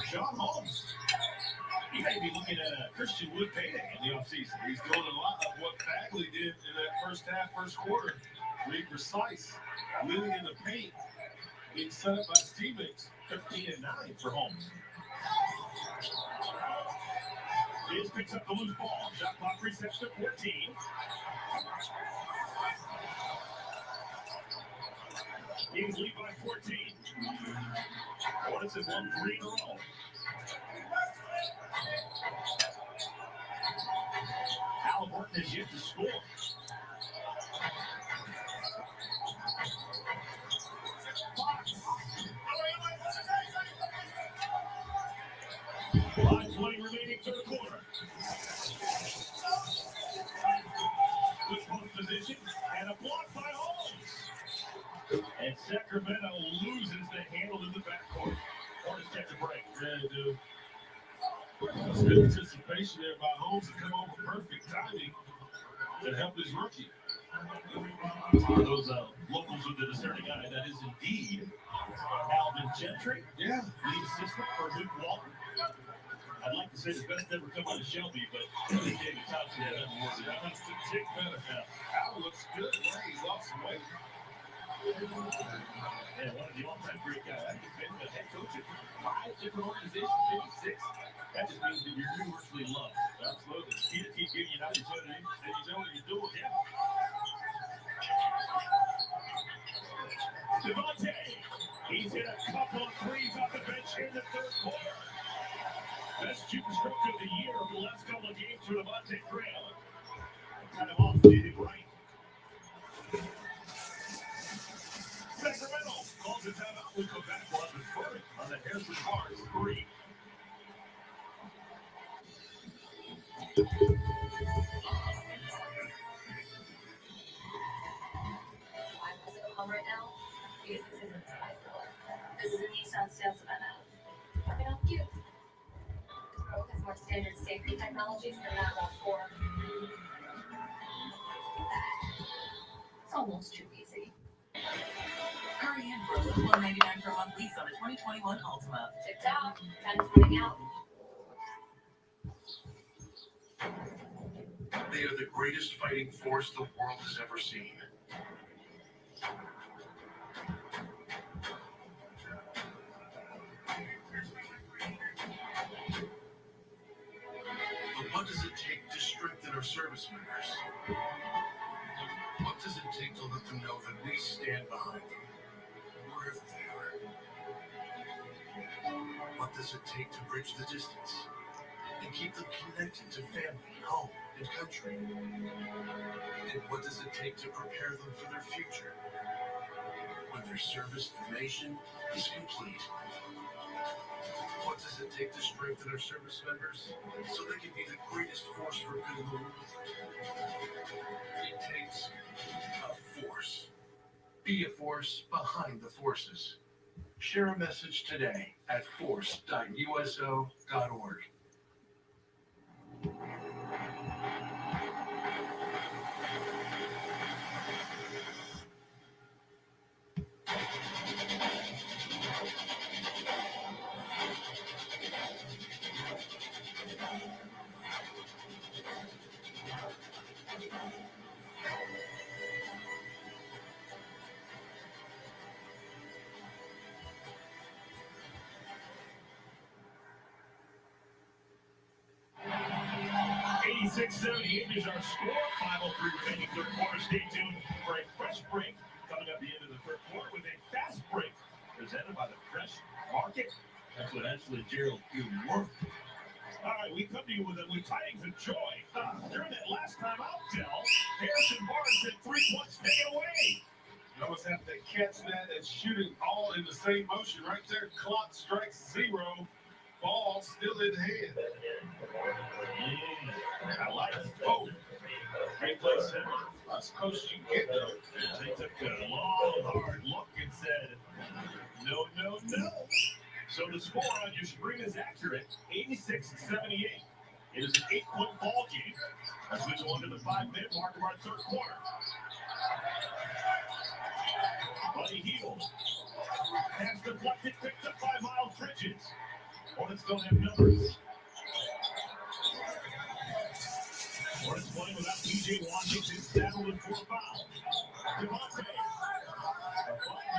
Sean Holmes. He may be looking at a Christian Wood payday in the offseason. He's doing a lot of what Bagley did in that first half, first quarter. Being precise, living in the paint, being set up by his teammates. 13-9 for Holmes. Diaz picks up the loose ball. Shot clock resets to 14. Kings lead by 14. Hornets have won 3 in a row. Halliburton has yet to score. Fox. 5:20 remaining third quarter. Good transition, and a block by Holmes. And Sacramento loses the handle in the backcourt. Hornets take a break. Yeah, they do. Good anticipation there by Holmes to come over perfect timing to help his rookie. Those locals with the discerning eye, that is indeed Alvin Gentry. Yeah. Lead assistant for Luke Walton. I'd like to say the best ever come out of Shelby, but David Thompson had nothing more to do. That's the tick better now. Al looks good. Yeah, he's lost some weight. And one of the all-time great guys. I've been the head coach at 5 different organizations, maybe 6. That just means that you're universally loved. Absolutely. He keep giving you an opportunity, and you know what you're doing. Yeah. Devontae. He's hit a couple of threes off the bench here in the third quarter. Best shooting stroke of the year over the last couple of games for Devontae Graham. Kind of off, did it right. Sacramento calls a timeout. We'll come back. We'll have the verdict on the Harrison Barnes 3. Right now, because this isn't bipolar. This is a Nissan sales event. I mean, I'm cute. Growth has more standard safety technologies than that RAV4. It's almost too easy. Hurry in for a little $199 per month lease on a 2021 Altima. TikTok, time's running out. They are the greatest fighting force the world has ever seen. But what does it take to strengthen our service members? What does it take to let them know that we stand behind them, wherever they are? What does it take to bridge the distance and keep them connected to family, home, and country? And what does it take to prepare them for their future when their service to the nation is complete? What does it take to strengthen our service members so they can be the greatest force for good in the world? It takes a force. Be a force behind the forces. Share a message today at force.uso.org. 86-78 is our score. 5:03 remaining third quarter. Stay tuned for a fresh break coming up the end of the third quarter with a fast break presented by the Fresh Market. That's what Ashley Gerald do work. All right, we come to you with tidings of joy. During that last time out, Dell, Harrison Barnes had 3 points taken away. You almost have to catch that and shoot it all in the same motion right there. Clock strikes 0. Ball still in hand. I like it. Oh, great play, center. That's close you can get, though. They took a long, hard look and said, no, no, no. So the score on your screen is accurate, 86-78. It is an 8-point ball game as we go into the 5-minute mark of our third quarter. Buddy Hield. Pass deflected, picked up by Miles Bridges. Hornets don't have numbers. Hornets playing without P.J. Washington, saddled with 4 fouls. Devontae.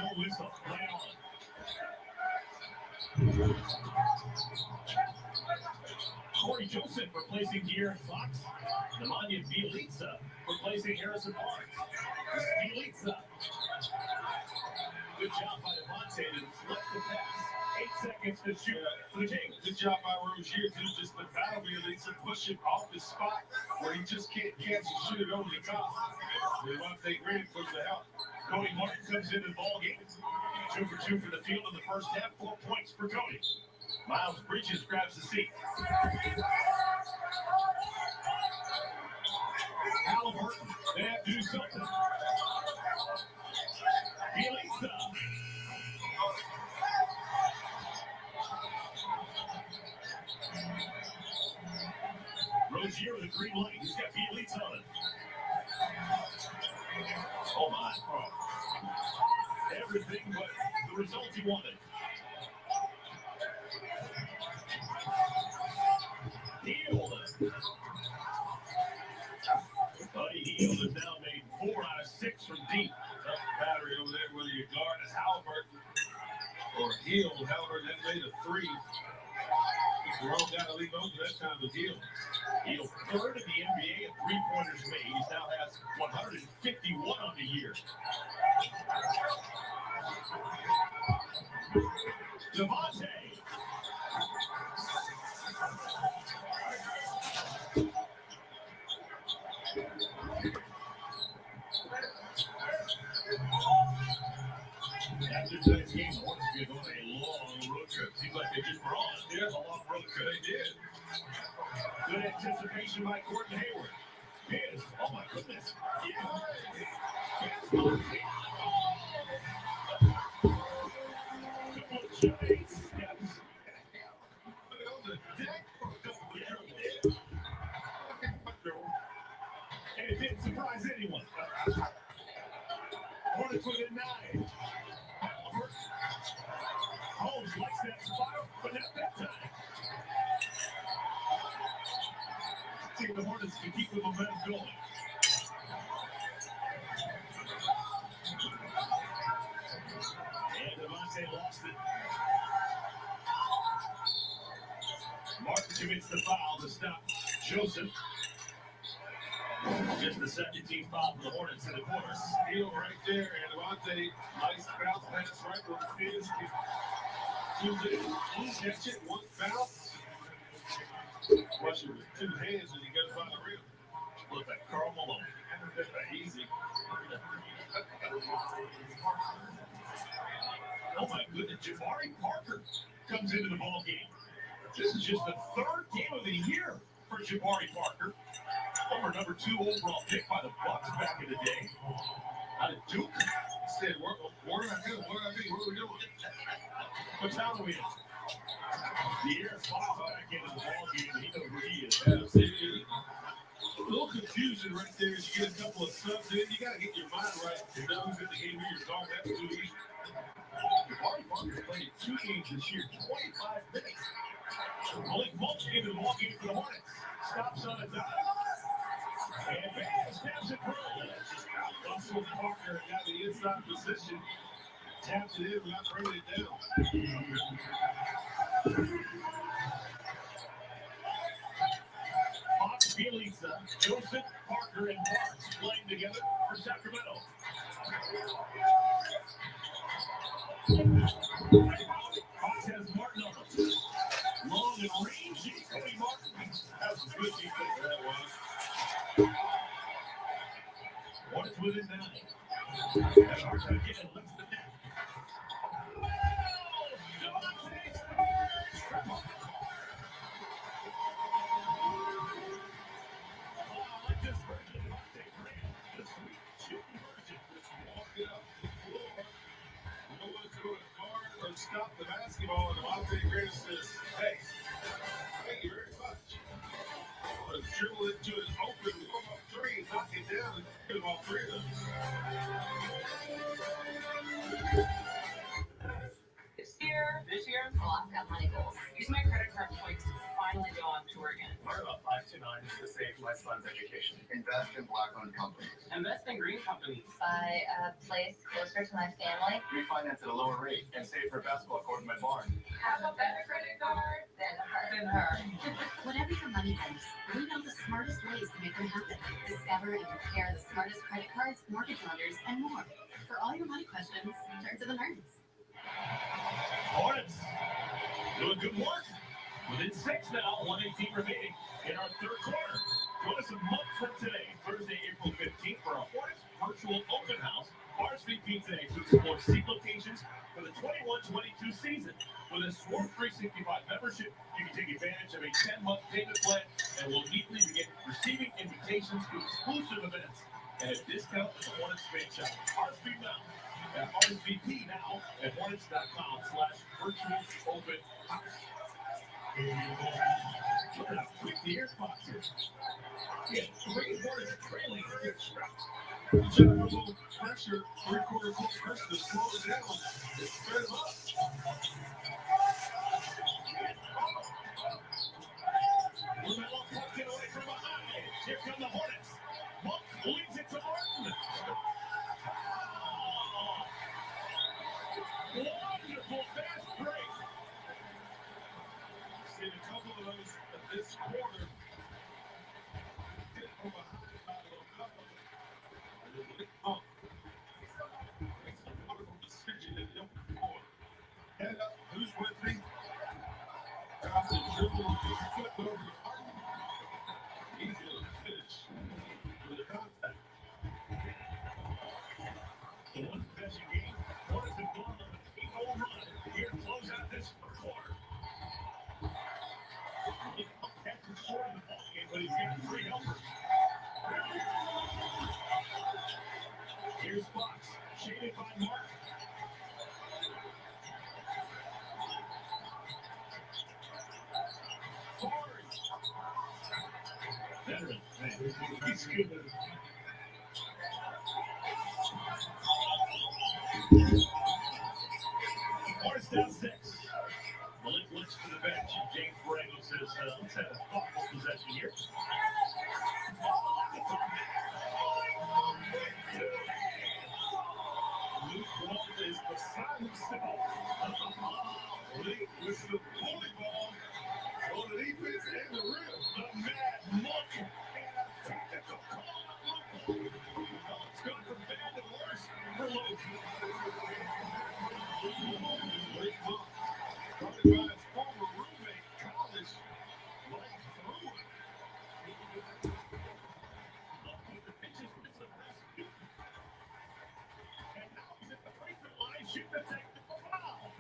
No whistle. Play on. Corey Joseph replacing De'Aaron Fox. Nemanja Bjelica replacing Harrison Barnes. Bjelica. Good job by Devontae to deflect the pass. 8 seconds to shoot for the Kings. Good job by Rozier, too. Just the battle Bjelica push him off the spot where he just can't catch and shoot it over the top. Devontae Graham puts the help. Cody Martin comes into the ball game. 2 for 2 for the field in the first half. 4 points for Cody. Miles Bridges grabs the seat. Halliburton. They have do something. Bielitsa. Rozier with a green light. He's got Bielitsa on it. Oh my. Everything but the results he wanted. Hield. Buddy Hield has now made 4 out of 6 from deep. Tough battery over there, whether you guard as Halliburton or Hield. Halliburton has made a 3. We're all got to leave open that time with Hield. Hield third in the NBA at 3-pointers made. He now has 151 on the year. Devontae. After tonight's game, the Hornets are going on a long road trip. Seems like they just were on. Yeah, a long road trip. They did. Good anticipation by Gordon Hayward. Piss. Oh my goodness. Yeah. Couple of giant steps. On the deck. And it didn't surprise anyone. Hornets within 9. Holmes likes that spot, but not that time. See the Hornets to keep the momentum going. And Devontae lost it. Martin commits the foul to stop Joseph. Just the second team foul for the Hornets in the quarter. Steal right there, and Devontae, nice bounce pass right where it is. Catch it, one bounce. Watch it with 2 hands and he goes by the rim. Look like Karl Malone. Easy. Oh my goodness, Jabari Parker comes into the ball game. This is just the 3rd game of the year for Jabari Parker. Former number 2 overall pick by the Bucks back in the day. Out of Duke. Said, what did I do? What did I do? What are we doing? What's how do we? The air flies back into the ball game, and he knows where he is. A little confusion right there as you get a couple of subs in. You got to get your mind right to know who's in the game, who you're guarding. That's too easy. Jabari Parker's played 2 games this year, 25 minutes. Malik Monk into the ball game for the Hornets. Stops on a dime. And Van snaps it through. Russell Parker got the inside position. Taps it in without bringing it down. Fox, Bielitsa, Joseph, Parker, and Marks playing together for Sacramento. Fox has Martin on him. Long and rangy. Cody Martin. That's a good defense that was. Hornets within 9. That's hard to get it. Lifts the net. Stop the basketball, and Devontae Green says, hey, thank you very much. Dribble into an open warm-up 3, knock it down, and get all 3 of them. This year, well, I've got money goals. Use my credit card points to finally go on tour again. Learn about 529 to save my son's education. Invest in black-owned companies. Invest in green companies. Buy a place closer to my family. Refinance at a lower rate and save for basketball court in my barn. Have a better credit card than her. Whatever your money goes, we know the smartest ways to make them happen. Discover and compare the smartest credit cards, mortgage lenders, and more. For all your money questions, turn to the nerds. Hornets doing good work. Within 6 now, 1:18 remaining in our 3rd quarter. Join us a month from today, Thursday, April 15th, for our Hornets virtual open house. RSVP today to explore seat locations for the 21-22 season. With a Swarm 365 membership, you can take advantage of a 10-month payment plan and will immediately begin receiving invitations to exclusive events. and a discount at the Hornets fan shop. RSVP now. RSVP now at Hornets.com/virtual open house. Look at how quick the air spots here. Yeah, three Hornets trailing here. Shut up a little pressure. Three-quarter full pressure to slow it down. It's sped them up. LaMelo poked it away from behind. Here come the Hornets. Monk leads it to Martin. Wonderful fast break. Seen a couple of those this quarter. Hit from behind by LaMelo. Monk. Makes a wonderful decision in the open court. Head up. Who's with me? Johnson dribble. Flip over to Martin. He's going to finish with a contact. One possession game. Hornets have gone on an 8-0 run here to close out this quarter. Catches short of the ball game, but he's got three helpers. Here's Fox, shaded by Mark. Ford. Veteran, man, he's good. Hornets down 6. Malik looks to the bench, and James Borrego says, let's have a thoughtful possession here. Luke Walton is beside himself. Malik with the bully ball on the defense and the rim. The Mad Monk and a technical call. It's gone from bad to worse for Luke. Luke Monk. Probably by his former roommate, college, right through it. And now he's at the free throw line, shooting the technical foul.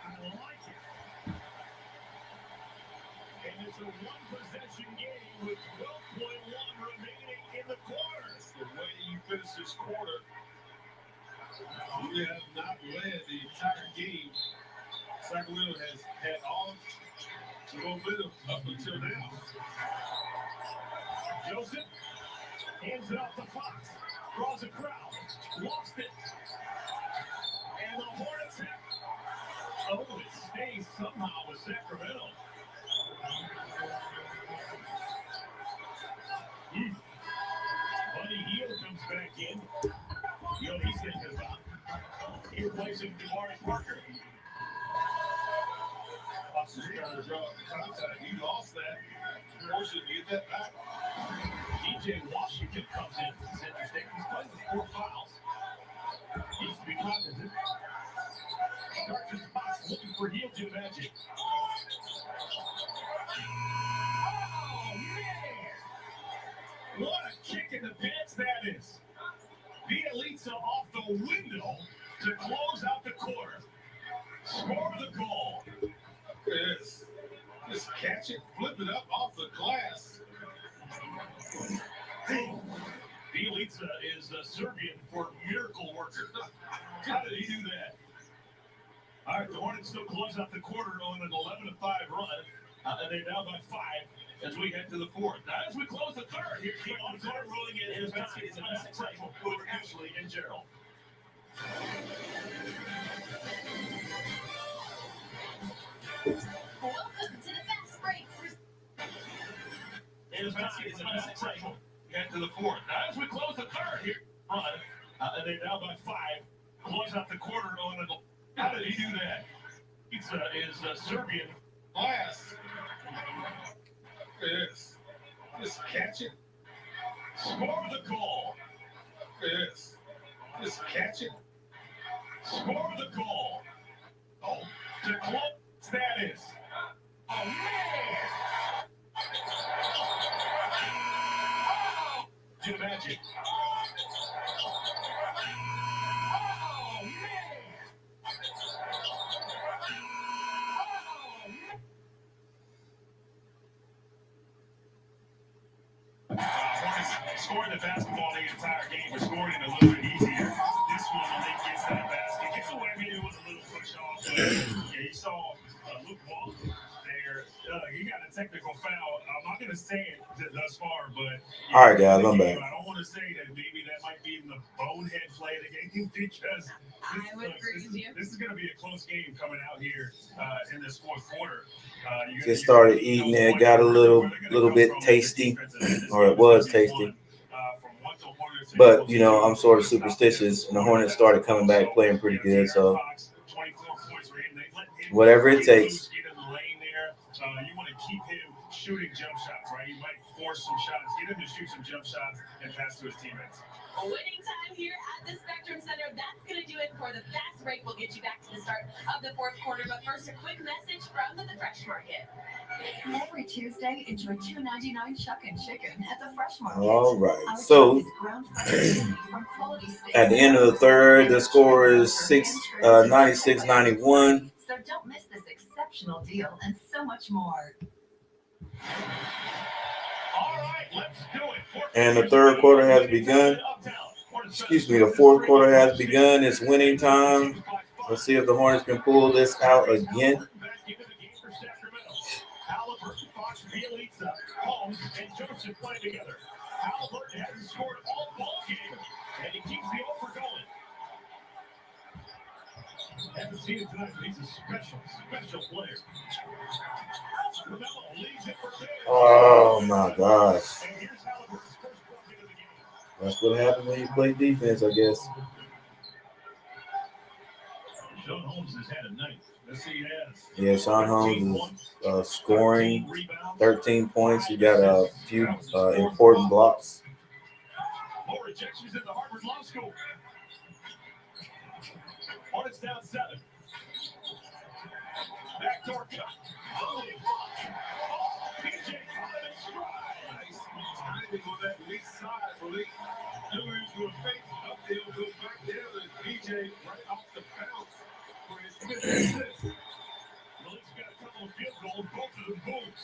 I like it. And it's a one-possession game with 12.1 remaining in the quarter. The way you finish this quarter, we have not led the entire game. Sacramento has had all the momentum up until now. Joseph hands it off to Fox. Draws a crowd. Lost it. And the Hornets have... Oh, it stays somehow with Sacramento. Buddy Hield comes back in. You know what he's thinking about? He replacing Jabari Parker. Foster's trying to draw contact. He lost that. Forced to get that back. DJ Washington comes in. It's interesting. He's playing with 4 fouls. Needs to be cognizant. Starts his box looking for Hield to magic. Oh, man! What a kick in the pants that is. Bielitsa off the window to close out the quarter. Score the goal. Yes. Just catch it, flip it up off the glass. Bielitsa is Serbian for miracle worker. How did he do that? All right, the Hornets still close out the quarter on an 11-5 run. And they're down by 5 as we head to the 4th. Now, as we close the 3rd, here keep on clock rolling in his basket. It's unsuccessful over Ashley and Gerald. Welcome to the fast break. His basket is unsuccessful. Head to the 4th. Now, as we close the 3rd here, run. And they're down by 5. Close out the quarter on an... How did he do that? Pizza is Serbian glass. Yes. Just catch it. Score the goal. Yes. Just catch it. Score the goal. Oh, to close that is. Oh, man! To magic. Oh, man! scoring the basketball the entire game, but scoring it a little bit easier. This one, when they gets that basket, gets away. Maybe it was a little push off, but yeah, you saw Luke Walton there. He got a technical foul. I'm not going to say it thus far, but all right, guys, I'm back. I don't want to say that maybe that might be the bonehead play of the game because this is going to be a close game coming out here in this fourth quarter. Just started eating it, got a little bit tasty, or it was tasty. But, you know, I'm sort of superstitious, and the Hornets started coming back playing pretty good, so whatever it takes. You want to keep him shooting jump shots, right? You might force some shots, get him to shoot some jump shots, and pass to his teammates. Winning time here at the Spectrum Center. That's going to do it for the fast break. We'll get you back to the start of the fourth quarter. But first, a quick message from the Fresh Market. Every Tuesday, enjoy $2.99 shuck and chicken at the Fresh Market. All right. So at the end of the third, the score is 96-91. So don't miss this exceptional deal and so much more. And the third quarter has begun. Excuse me, the fourth quarter has begun. It's winning time. Let's see if the Hornets can pull this out again. Haven't seen it tonight, but he's a special player. Oh my gosh. That's what happens when you play defense, I guess. Sean Holmes has had a night. Let's see, he has. Yeah, Sean Holmes is scoring 13 points. He got a few important blocks. More rejections at the Harvard Law School. Hornets down 7. Backdoor cut. Holy fuck. PJ caught in stride. Nice timing on that weak side. Malik knew he was going to fake up. He'll go back there. And PJ right off the bounce for his fifth assist. Malik's got a couple of field goals. Both of them booms.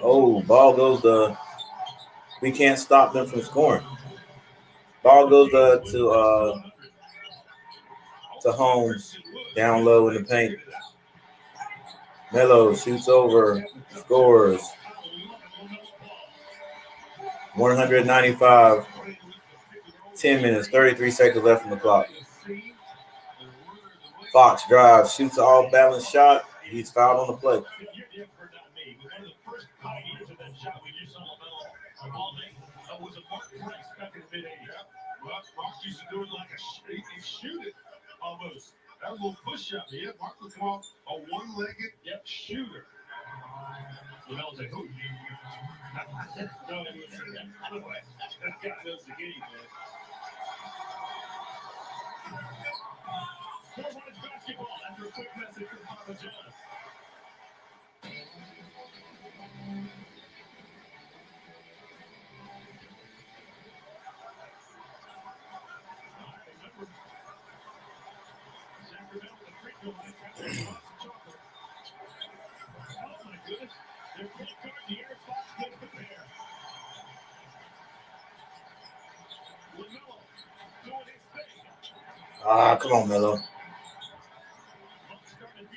Oh, ball goes to. We can't stop them from scoring. Ball goes to Holmes, down low in the paint. Melo shoots over, scores. 195. 10 minutes, 33 seconds left on the clock. Fox drives, shoots an all-balanced shot. He's fouled on the play. Mark used to do it like he shoot it almost. That was a little push shot. Yeah, Mark would come off a one-legged shooter. So that was a hoop. No, he wouldn't say that. That guy knows the game, man. Hornets basketball after a quick message from Papa John. Ah, come on, Melo.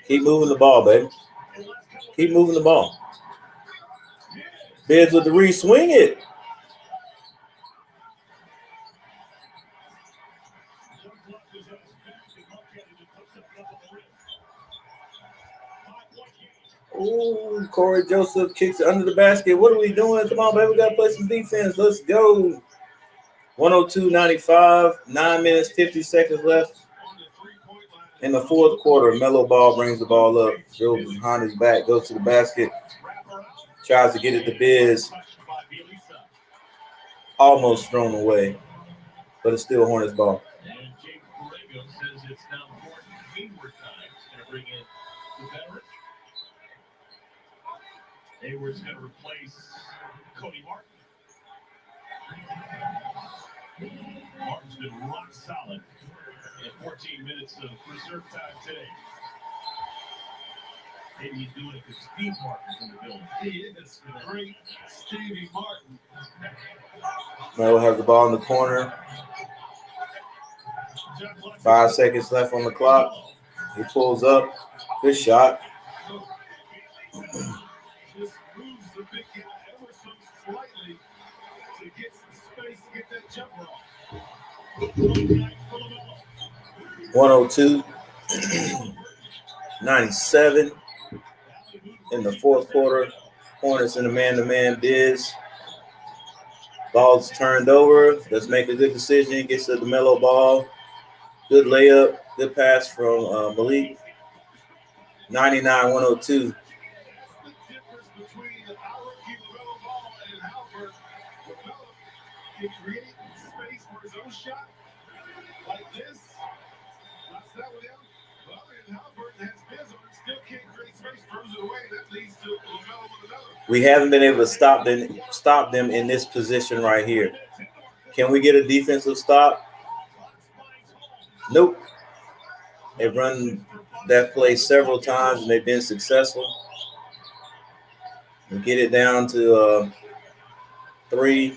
Keep moving the ball, baby. Keep moving the ball. Bids with the re-swing it. Ooh, Corey Joseph kicks it under the basket. What are we doing? Come on, baby. We got to play some defense. Let's go. 102-95. 9 minutes, 50 seconds left. In the fourth quarter, Melo Ball brings the ball up. Dribbles behind his back, goes to the basket. Tries to get it to Biz. Almost thrown away. But it's still Hornets ball. And Jake Borrego says it's now Gordon Hayward time. He's going to bring in the veteran. Hayward's going to replace Cody Martin. Martin's been rock solid in 14 minutes of reserve time today. Maybe he's doing it because Steve Martin's in the building. He is great Stevie Martin. Melo has the ball in the corner. 5 seconds left on the clock. He pulls up. Good shot. Just moves the big guy ever so slightly to get some space to get that jumper off. 102. 97 in the fourth quarter. Hornets in the man-to-man biz. Ball's turned over. Let's make a good decision. Gets to the Melo ball. Good layup. Good pass from Malik. 99-102. Can create space for his own shot like this. That's that with him. Well, and Halliburton has his on, still can't create space, throws it away. That leads to LaMelo with another. We haven't been able to stop them in this position right here. Can we get a defensive stop? Nope. They've run that play several times and they've been successful. We get it down to 3-4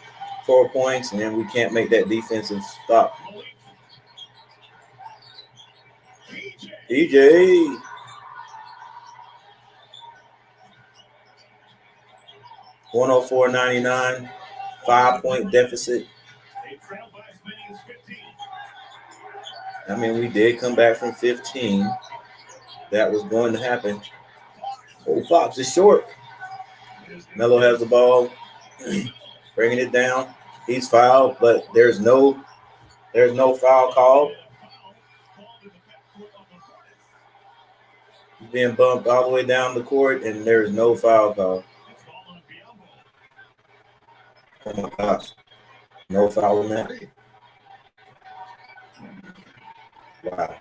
points, and then we can't make that defensive stop. DJ. $104.99, 5-point deficit. I mean, we did come back from 15. That was going to happen. Oh, Fox is short. Melo has the ball, bringing it down. He's fouled, but there's no foul call. He's being bumped all the way down the court, and there's no foul call. Oh my gosh, no foul on that. Wow.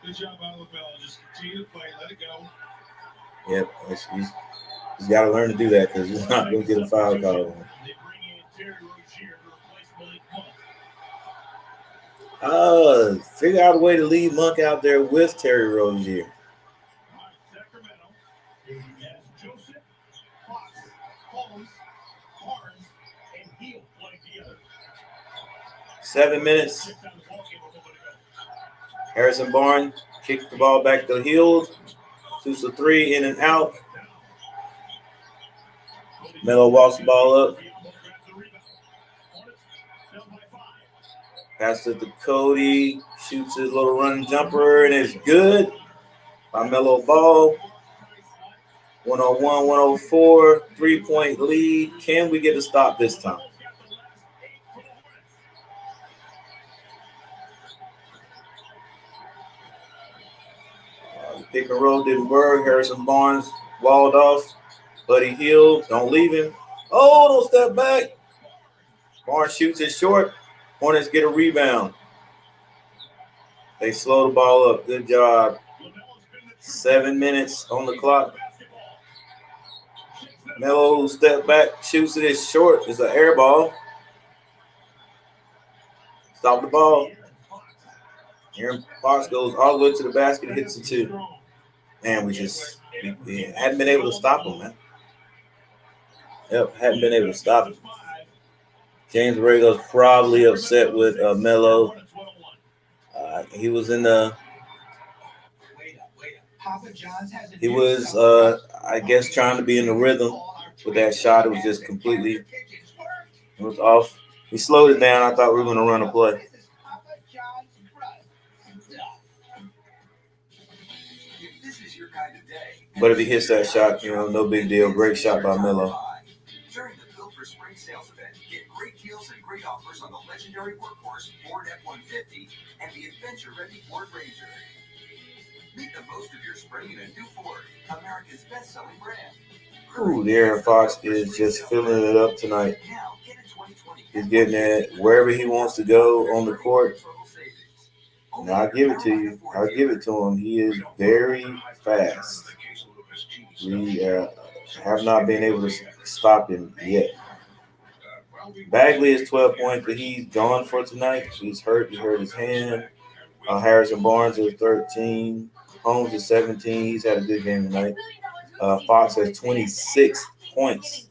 Good job on LaMelo. Just continue to play. Let it go. Yep. He's got to learn to do that because he's not going to get a foul call. They bring in Terry Rozier to replace Malik Monk. Figure out a way to leave Monk out there with Terry Rozier. Sacramento has Joseph, Fox, Holmes, Barnes, and Hield playing together. 7 minutes. Harrison Barnes kicks the ball back to Hield. Shoots a 3 in and out. Melo walks the ball up. Pass it to Cody. Shoots his little running jumper, and it's good. By Melo Ball. 101, 104. 3-point lead. Can we get a stop this time? Pick and roll didn't work. Harrison Barnes walled off. Buddy Hield, don't leave him. Oh, don't step back. Barnes shoots it short. Hornets get a rebound. They slow the ball up. Good job. 7 minutes on the clock. Melo step back, shoots it. It's short. It's an air ball. Stop the ball. Aaron Fox goes all the way to the basket and hits the 2. And we hadn't been able to stop him, man. Yep, hadn't been able to stop him. James Borrego's probably upset with Melo. He was in the. He was, I guess, trying to be in the rhythm with that shot. It was just completely. It was off. He slowed it down. I thought we were going to run a play. But if he hits that shot, no big deal. Great shot by Melo. During the Build for Spring sales event, get great deals and great offers on the legendary workhorse Ford F-150 and the adventure-ready Ford Ranger. Make the most of your spring in a new Ford, America's best-selling brand. Ooh, De'Aaron Fox is just filling it up tonight. He's getting it wherever he wants to go on the court. And I'll give it to you. I'll give it to him. He is very fast. We have not been able to stop him yet. Bagley is 12 points, but he's gone for tonight. He's hurt. He hurt his hand. Harrison Barnes is 13. Holmes is 17. He's had a good game tonight. Fox has 26 points.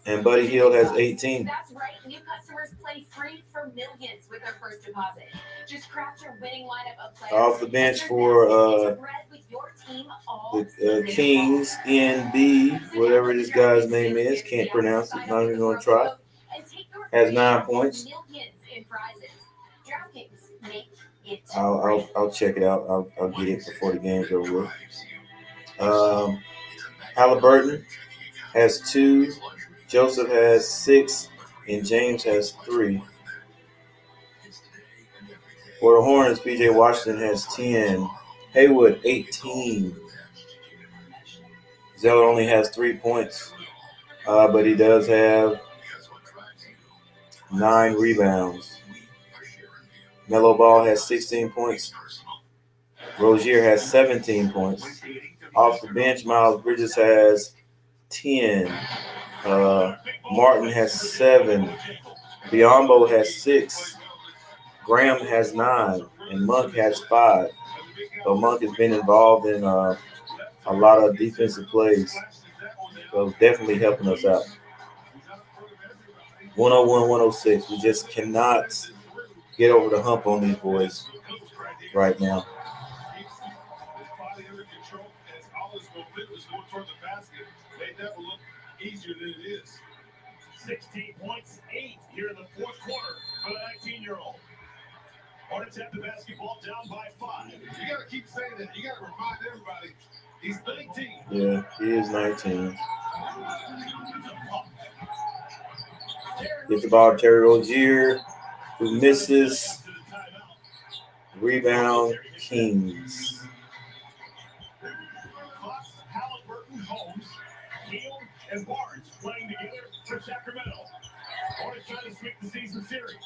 And Buddy Hield has 18. That's right. New customers play free for millions with their first deposit. Just craft your winning lineup of players. Off the bench for the Kings, NB, whatever this guy's name is. Can't pronounce it. Not even going to try. Has 9 points. I'll check it out. I'll get it before the game's over with. Halliburton has 2. Joseph has 6, and James has 3. For the Hornets, PJ Washington has 10. Haywood, 18. Zeller only has 3 points, but he does have 9 rebounds. Melo Ball has 16 points. Rozier has 17 points. Off the bench, Miles Bridges has 10. Martin has 7. Biombo has 6. Graham has 9. And Monk has 5. So Monk has been involved in a lot of defensive plays. So definitely helping us out. 101-106. We just cannot get over the hump on these boys right now. Easier than it is. 16 points, 8 here in the fourth quarter for the 19-year-old. Hornets have the basketball down by 5. You got to keep saying that. You got to remind everybody he's 19. Yeah, he is 19. Gets the ball to Terry Rozier, who misses. Rebound, Kings. Fox, Halliburton, Holmes, Hield, and Barnes playing together for Sacramento. Hornets trying to sweep the season series.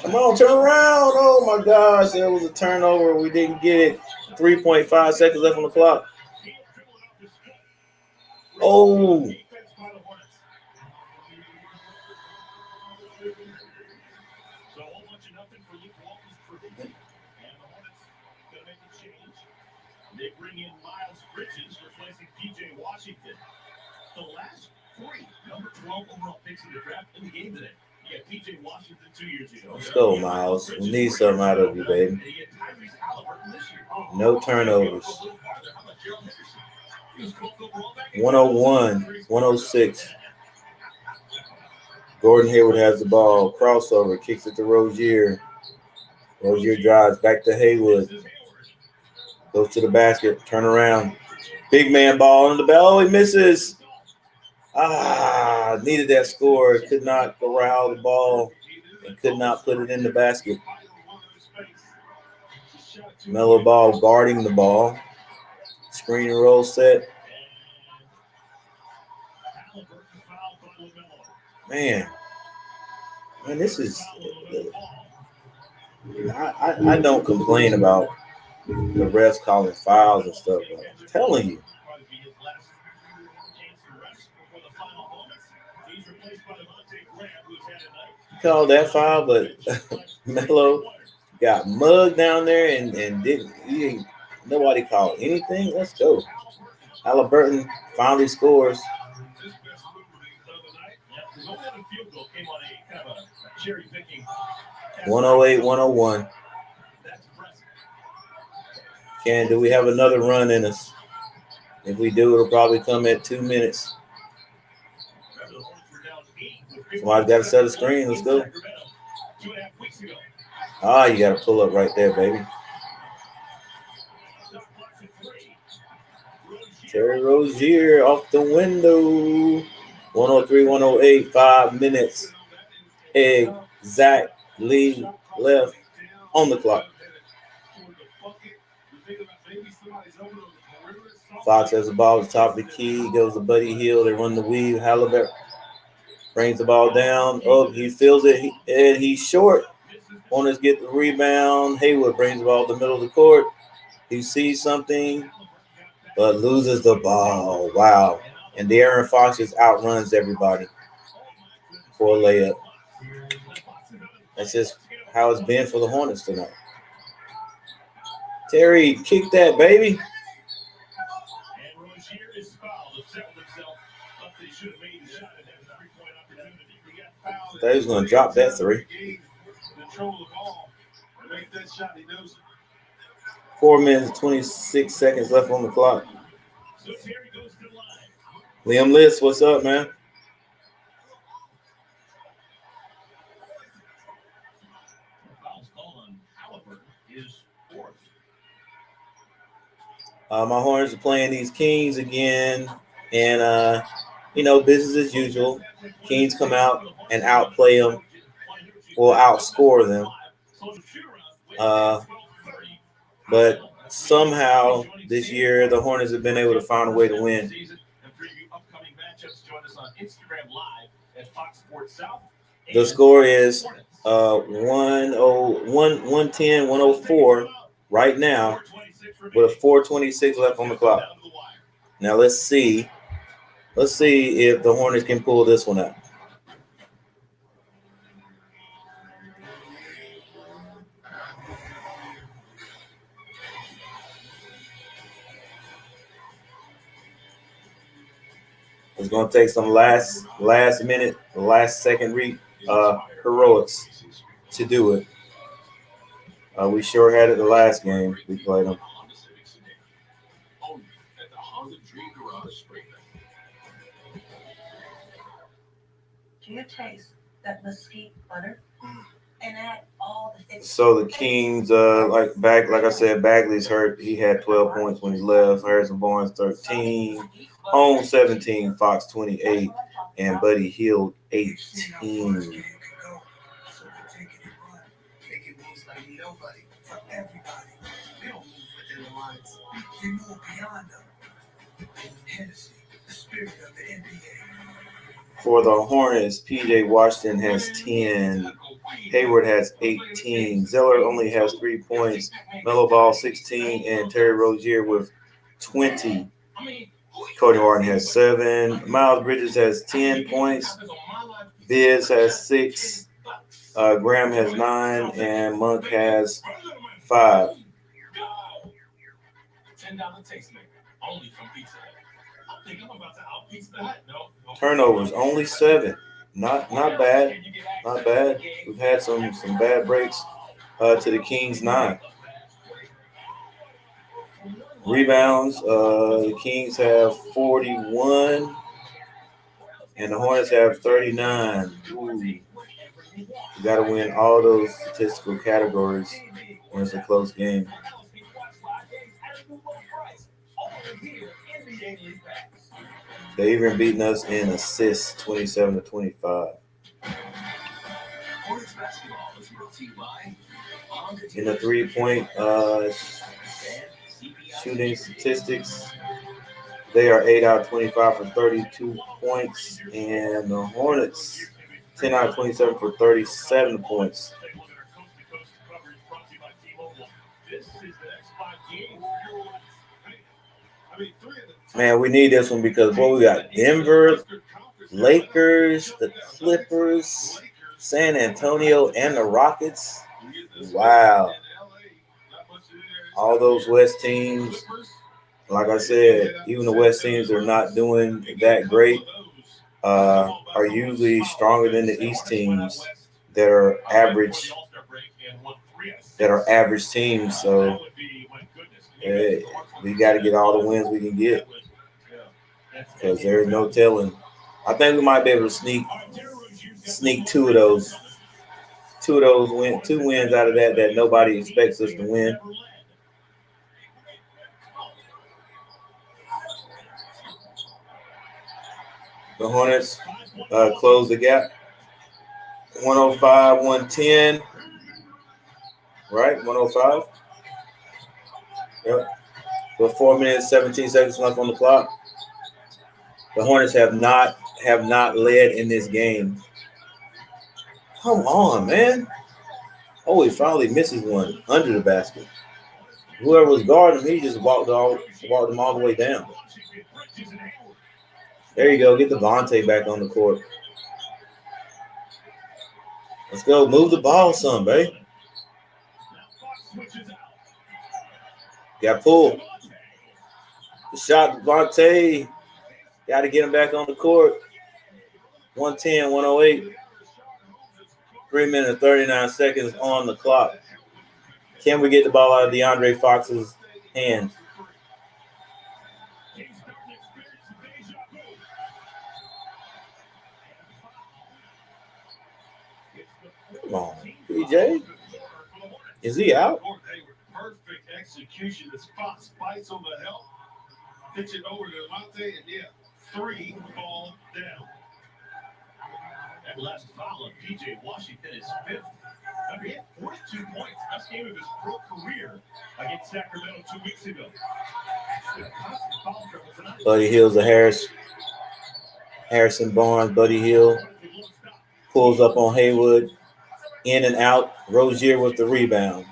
Come on, turn around. Oh, my gosh. There was a turnover. We didn't get it. 3.5 seconds left on the clock. Oh. So a whole bunch of nothing for Luke Walton's crew. And the Hornets going to make a change. They bring in Miles Bridges, replacing P.J. Washington. The last 3 number 12 overall picks in the draft in the game today. You got P.J. Washington 2 years ago. Let's go, Miles. We need something out of you, baby. No turnovers. 101-106. Gordon Hayward has the ball. Crossover. Kicks it to Rozier. Rozier drives back to Haywood. Goes to the basket. Turn around. Big man ball on the bell. Oh, he misses. Needed that score. Could not corral the ball and could not put it in the basket. Melo Ball guarding the ball. Screen and roll set. Man, this is. I don't complain about the refs calling fouls and stuff. But I'm telling you. Called that foul, but Melo got mugged down there and didn't nobody called anything. Let's go. Halliburton finally scores. 108-101. Do we have another run in us? If we do, it'll probably come at 2 minutes. Somebody's got to set a screen. Let's go. You got to pull up right there, baby. Terry Rozier off the window. 103-108, 5 minutes exactly left on the clock. Fox has the ball at the top of the key. Goes to Buddy Hield. They run the weave. Halliburton brings the ball down. Oh, he feels it, and he's short. Hornets get the rebound. Haywood brings the ball to the middle of the court. He sees something, but loses the ball. Wow. And De'Aaron Fox just outruns everybody for a layup. That's just how it's been for the Hornets tonight. Terry, kick that, baby. And Rozier is fouled. Settled himself. Thought they should have made the shot at that 3-point opportunity. He got fouled. I thought he was going to drop that three. Control the ball. Make that shot. He knows it. 4 minutes, 26 seconds left on the clock. So Terry goes to the line. Liam List, what's up, man? Foul's called on Halliburton. Is fourth. My Hornets are playing these Kings again, and business as usual. Kings come out and outplay them, or outscore them. But somehow this year the Hornets have been able to find a way to win. The score is 110-104 right now, with 4:26 left on the clock. Now let's see if the Hornets can pull this one out. It's going to take some last minute, last second heroics to do it. We sure had it the last game we played them. Do you taste that mesquite butter? And add all the things. So the Kings, like I said, Bagley's hurt. He had 12 points when he left. Harrison Barnes 13, Holmes 17, Fox 28, and Buddy Hield 18. For the Hornets, P.J. Washington has 10. Hayward has 18. Zeller only has 3 points. Melo Ball 16, and Terry Rozier with 20. Cody Martin has 7. Miles Bridges has 10 points. Biz has 6. Graham has 9, and Monk has 5. Turnovers only 7. Not bad. Not bad. We've had some bad breaks to the Kings 9. Rebounds, the Kings have 41 and the Hornets have 39. Ooh. You got to win all those statistical categories when it's a close game. They even beaten us in assists, 27-25. In the 3-point shooting statistics, they are 8 out of 25 for 32 points, and the Hornets 10 out of 27 for 37 points. Man, we need this one because, boy, we got Denver, Lakers, the Clippers, San Antonio, and the Rockets. Wow. All those West teams, like I said, even the West teams are not doing that great, are usually stronger than the East teams that are average teams. So we got to get all the wins we can get because there's no telling. I think we might be able to sneak two wins out of that nobody expects us to win. The Hornets close the gap. 105-110. Right? 105. Yep. With 4 minutes, 17 seconds left on the clock. The Hornets have not led in this game. Come on, man. Oh, he finally misses one under the basket. Whoever was guarding him, he just walked him all the way down. There you go. Get Devontae back on the court. Let's go. Move the ball some, babe. Got pulled. The shot, Devontae. Got to get him back on the court. 110, 108. 3 minutes, 39 seconds on the clock. Can we get the ball out of DeAndre Fox's hands? Come on, PJ. Is he out? Perfect execution. The spot spites on the help. Pitch it over to Monte, and yeah, 3 ball down. That last foul of PJ Washington is 5th. He had 42 points, best game of his pro career against Sacramento 2 weeks ago. Buddy Hill's a Harrison Barnes. Buddy Hill pulls up on Haywood. In and out. Rozier with the rebound.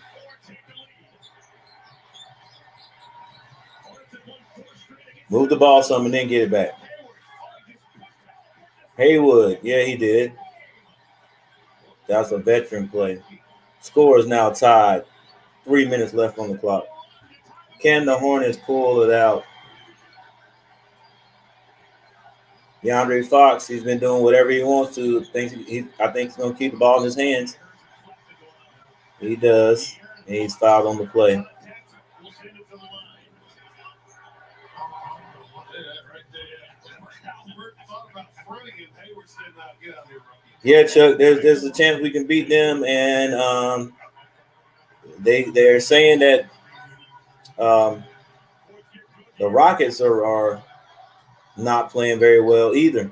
Move the ball some and then get it back. Haywood. Yeah, he did. That's a veteran play. Score is now tied. 3 minutes left on the clock. Can the Hornets pull it out? DeAndre Fox, he's been doing whatever he wants to. I think he's going to keep the ball in his hands. He does. And he's fouled on the play. Yeah, Chuck, there's a chance we can beat them, and they're saying that the Rockets are not playing very well either.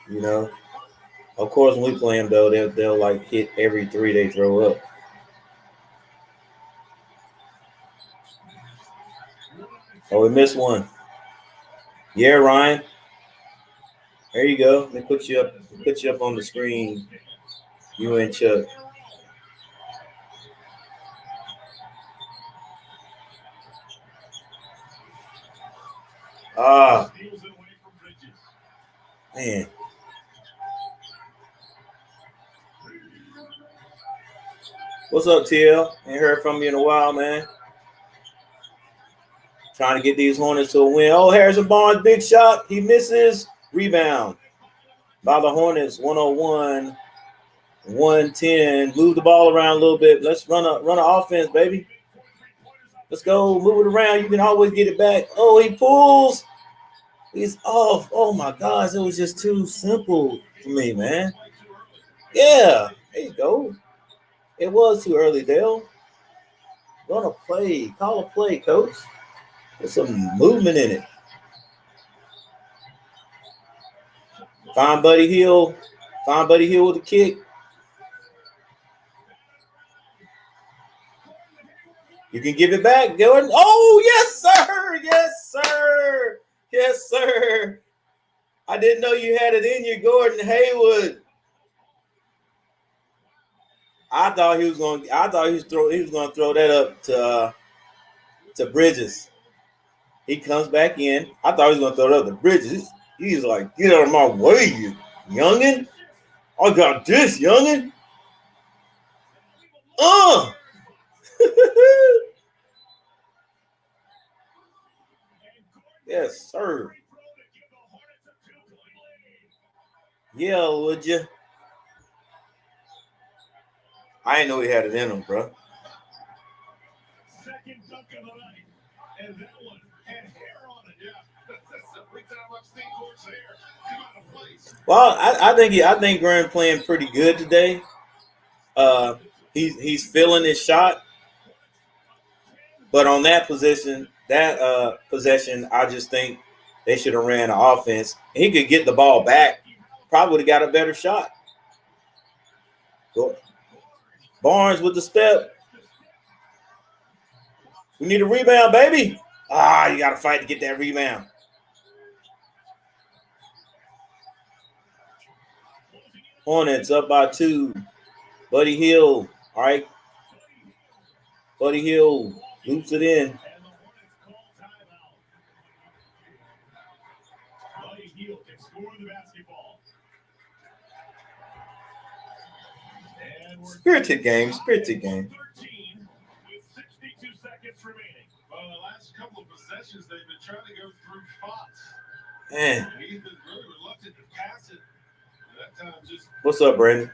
You know, of course, when we play them though, they'll like hit every 3 they throw up. Oh, we missed one. Yeah, Ryan. There you go. Let me put you up on the screen. You and Chuck. Ah, man. What's up, TL? Ain't heard from you in a while, man. Trying to get these Hornets to a win. Oh, Harrison Barnes, big shot. He misses. Rebound by the Hornets, 101, 110. Move the ball around a little bit. Let's run an offense, baby. Let's go. Move it around. You can always get it back. Oh, he pulls. He's off. Oh, my gosh. It was just too simple for me, man. Yeah. There you go. It was too early, Dale. Run a play. Call a play, coach. There's some movement in it. Find Buddy Hill. Find Buddy Hill with a kick. You can give it back, Jordan. Oh, yes, sir. Yes, sir. Yes, sir. I didn't know you had it in you, Gordon Hayward. I thought he was going to throw that up to Bridges. He comes back in. I thought he was going to throw it up to Bridges. He's like, get out of my way, you youngin'. I got this, youngin'. Yes, sir. Yeah, would you? I didn't know he had it in him, bro. Second dunk of the night. And that one had hair on it. Yeah. That's the first time I've seen Gord's hair come out of place. Well, I think Graham playing pretty good today. He's feeling his shot. But on that possession, I just think they should have ran an offense. He could get the ball back. Probably would have got a better shot. Go. Barnes with the step. We need a rebound, baby. You got to fight to get that rebound. Hornets up by 2. Buddy Hill. All right. Buddy Hill loops it in. Spirited game, spirited game. 13 with 62 seconds remaining. Well, the last couple of possessions, they've been trying to go through Fox. Man. He's been really reluctant to pass it. That time just What's up, Brandon?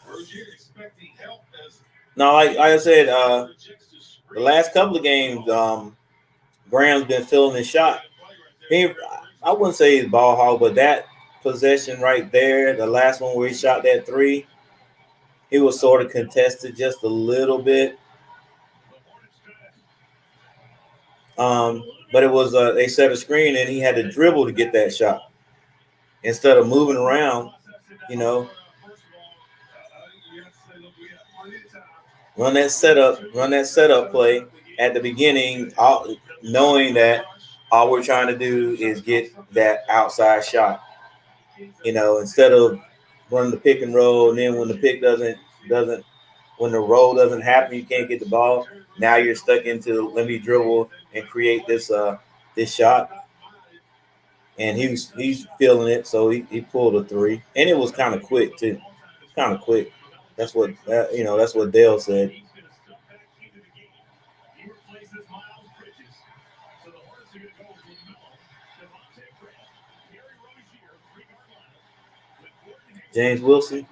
Rozier expecting help as No, like I said, the last couple of games, Graham's been filling his shot. I wouldn't say he's ball hog, but that possession right there, the last one where he shot that three, he was sort of contested just a little bit. But it was they set a screen and he had to dribble to get that shot instead of moving around. You know, run that setup play at the beginning, knowing that all we're trying to do is get that outside shot. You know, instead of running the pick and roll, and then when the pick doesn't when the roll doesn't happen, you can't get the ball. Now you're stuck into let me dribble and create this shot. And he's feeling it, so he pulled a three, and it was kind of quick too, kind of quick. That's what that's what Dale said. James Wilson.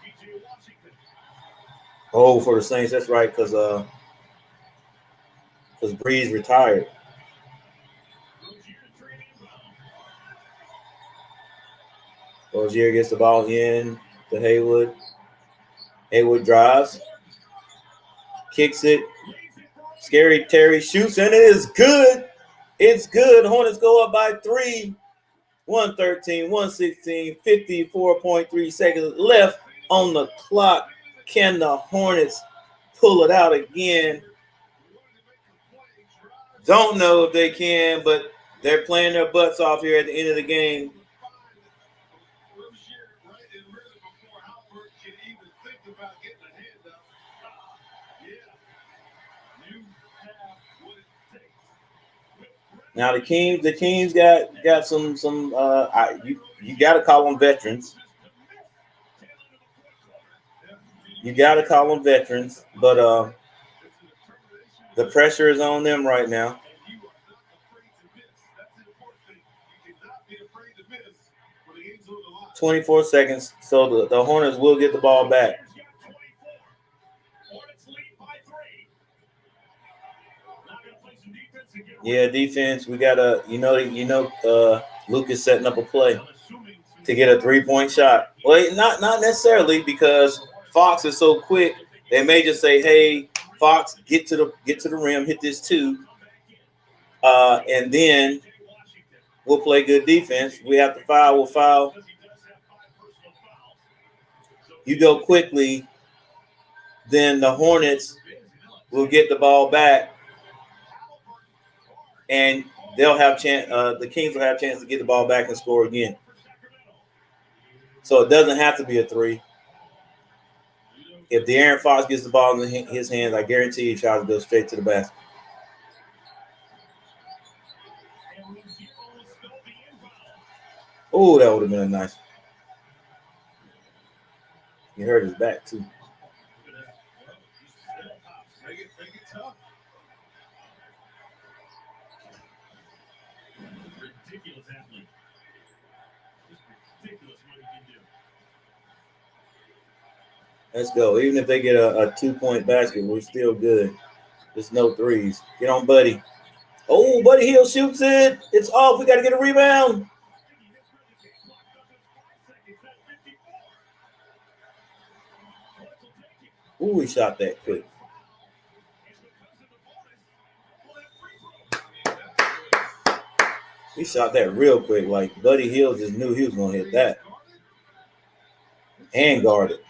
Oh, for the Saints, that's right, because Breeze retired. Rozier gets the ball in to Haywood. Haywood drives, kicks it. Scary Terry shoots, and it is good. It's good. Hornets go up by 3. 113, 116, 54.3 seconds left on the clock. Can the Hornets pull it out again? Don't know if they can, but they're playing their butts off here at the end of the game. Now the Kings got some you got to call them veterans. You got to call them veterans, but the pressure is on them right now. 24 seconds, so the Hornets will get the ball back. Yeah, defense. We gotta, Luke is setting up a play to get a 3-point shot. Well, not necessarily, because Fox is so quick. They may just say, "Hey, Fox, get to the rim, hit this 2, and then we'll play good defense. We have to foul. We'll foul. You go quickly, then the Hornets will get the ball back, and they'll have chance. The Kings will have a chance to get the ball back and score again. So it doesn't have to be a 3. If De'Aaron Fox gets the ball in his hands, I guarantee he tries to go straight to the basket. Oh, that would have been a nice. He hurt his back too. Ridiculous athlete. Just ridiculous what he can do. Let's go. Even if they get a 2-point basket, we're still good. There's no threes. Get on Buddy. Oh, Buddy Hill shoots it. It's off. We got to get a rebound. Ooh, he shot that quick. He shot that real quick. Like Buddy Hill just knew he was going to hit that. And guarded.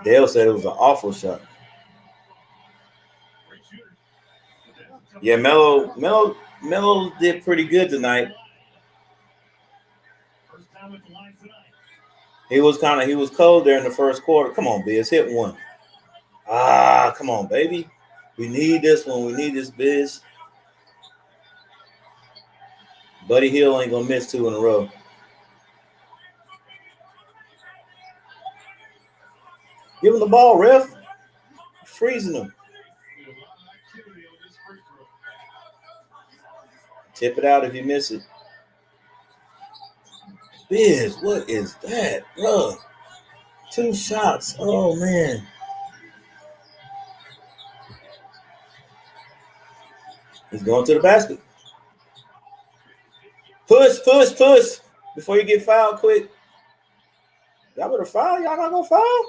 Dale said it was an awful shot. Yeah, Melo did pretty good tonight. He was cold there in the first quarter. Come on, Biz, hit one. Come on, baby. We need this one. We need this, Biz. Buddy Hill ain't gonna miss 2 in a row. Give him the ball, ref. Freezing him. Tip it out if you miss it. Biz, what is that, bro? 2 shots. Oh man. He's going to the basket. Push. Before you get fouled quick. Y'all better foul. Y'all not gonna foul?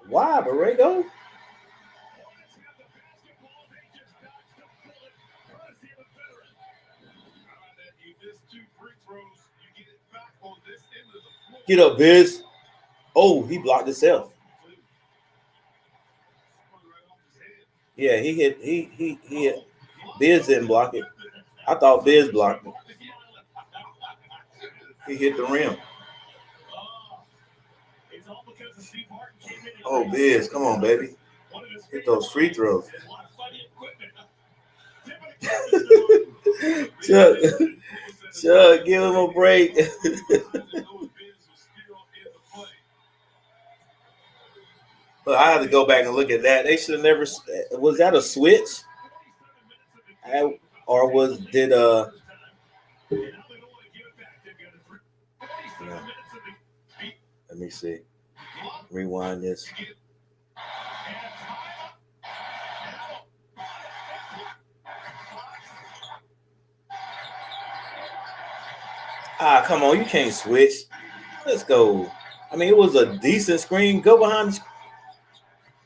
Why, Borrego? Get up, Biz. Oh, he blocked himself. Yeah, he hit. He hit. Biz didn't block it. I thought Biz blocked it. He hit the rim. Oh, Biz, come on, baby. Hit those free throws. Chuck, give him a break. But I have to go back and look at that. They should have never. Was that a switch? Or did no. Let me see. Rewind this. Come on, you can't switch. Let's go. I mean, it was a decent screen. Go behind the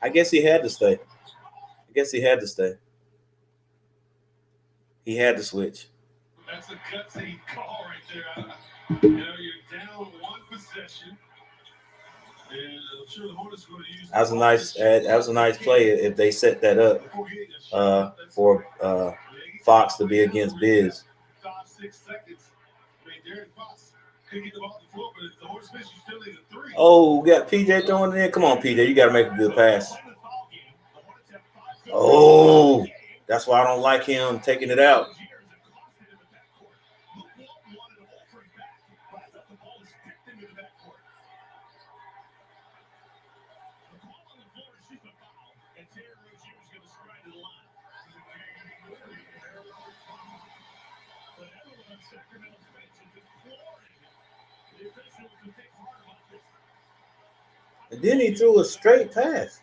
I guess he had to stay. He had to switch. That's a gutsy call right there. You're down 1 possession. And I'm sure the Hornets are going to use that was a nice play if they set that up for Fox to be against Biz. 5-6 seconds. I mean, Darren Fox could get the ball on the floor, but the Hornets bench still need a 3. Oh, we got PJ throwing it in. Come on, PJ, you got to make a good pass. Oh, that's why I don't like him taking it out. And then he threw a straight pass.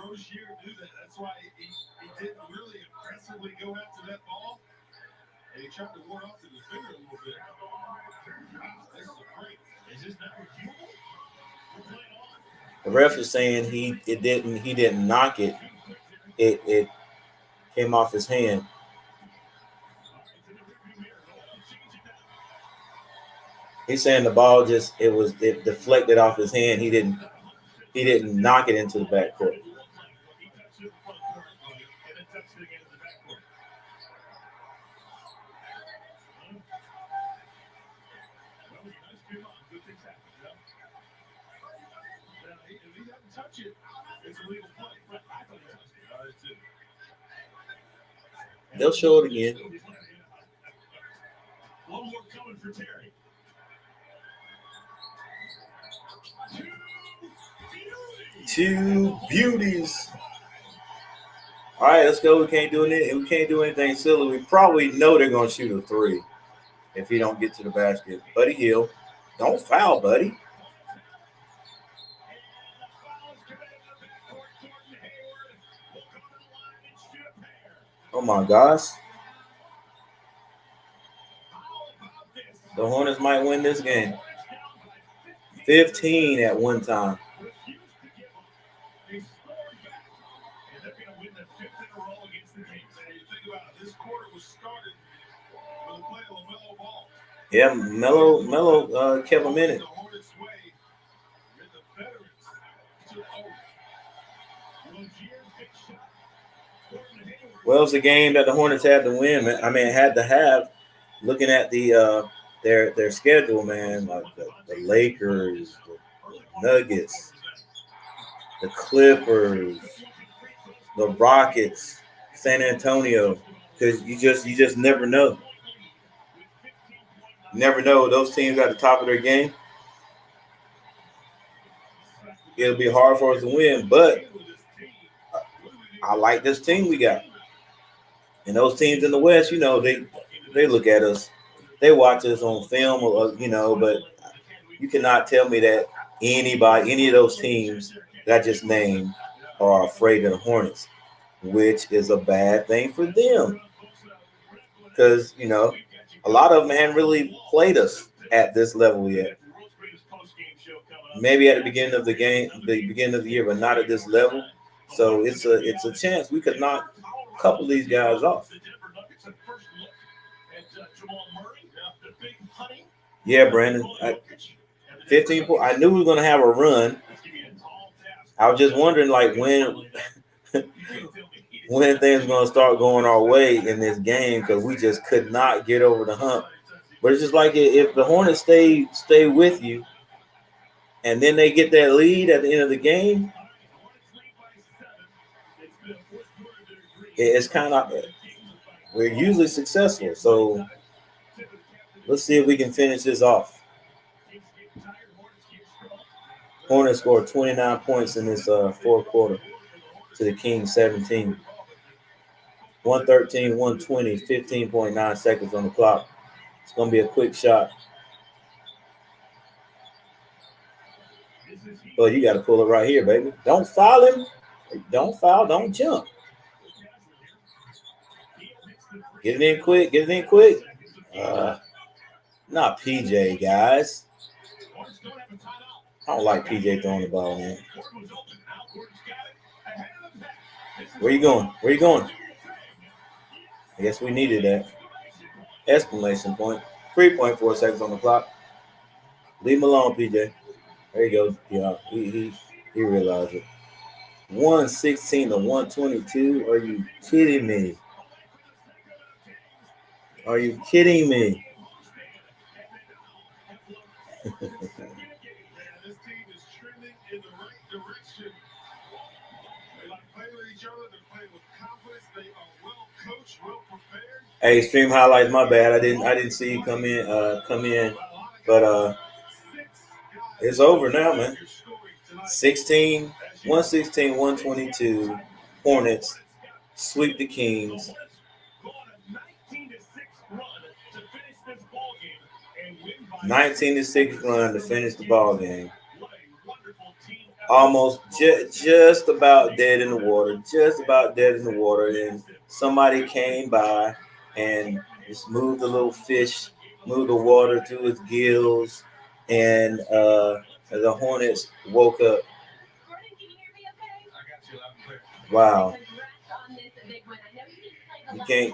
Rozier knew that. That's why he didn't really aggressively go after that ball. And he tried to ward off to the finger a little bit. This is a break. Is this not reviewable? The ref is saying he didn't knock it. It came off his hand. He's saying the ball it deflected off his hand. He didn't knock it into the backcourt. They'll show it again. One more coming for Terry. Two beauties. All right, let's go. We can't do anything silly. We probably know they're going to shoot a 3 if he don't get to the basket. Buddy Hield, don't foul, buddy. Oh my gosh. The Hornets might win this game. 15 at one time. Yeah, Melo kept him in it. Well, it was a game that the Hornets had to win. I mean, had to have. Looking at the their schedule, man, like the Lakers, the Nuggets, the Clippers, the Rockets, San Antonio, because you just never know. You never know those teams at the top of their game. It'll be hard for us to win, but I like this team we got. And those teams in the West, they look at us, they watch us on film, but you cannot tell me that any of those teams that I just named are afraid of the Hornets, which is a bad thing for them. Because, a lot of them haven't really played us at this level yet. Maybe at the beginning of the year, but not at this level. So it's a chance we could knock a couple of these guys off. Yeah, Brandon. 15 points. I knew we were going to have a run. I was just wondering, like, when things were going to start going our way in this game, because we just could not get over the hump. But it's just like if the Hornets stay with you, and then they get that lead at the end of the game, it's kind of, we're usually successful. So let's see if we can finish this off. Hornets scored 29 points in this fourth quarter to the Kings 17. 113, 120, 15.9 seconds on the clock. It's going to be a quick shot. Well, you got to pull it right here, baby. Don't foul him. Don't foul. Don't jump. Get it in quick. Get it in quick. Not PJ, guys. I don't like PJ throwing the ball, man. Where you going? Where you going? I guess we needed that. Exclamation point. 3.4 seconds on the clock. Leave him alone, PJ. There he goes. Yeah, he realized it. 116 to 122. Are you kidding me? Are you kidding me? Hey, stream highlights. My bad. I didn't see you come in, but it's over now, man. 116, 122. Hornets sweep the Kings. 19-6 run to finish the ball game. Almost just about dead in the water. Just about dead in the water. And somebody came by and just moved the little fish, moved the water to his gills, and the Hornets woke up. Wow. You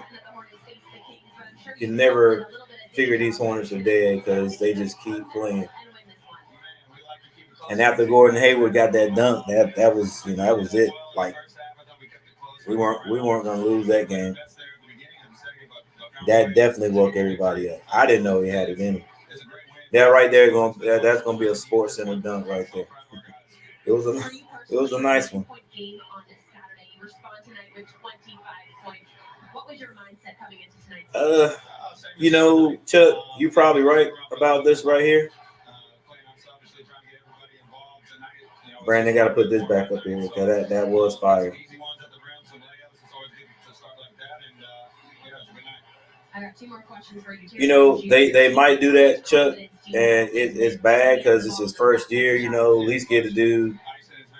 can never figure these Hornets are dead because they just keep playing. And after Gordon Hayward got that dunk, that was that was it. Like we weren't gonna lose that game. That definitely woke everybody up. I didn't know he had it in him. That right there that's gonna be a Sports Center dunk right there. It was a nice one. Chuck, you're probably right about this right here. Brandon got to put this back up here because that was fire. I got 2 more questions for you. They might do that, Chuck, and it's bad because it's his first year. At least get to do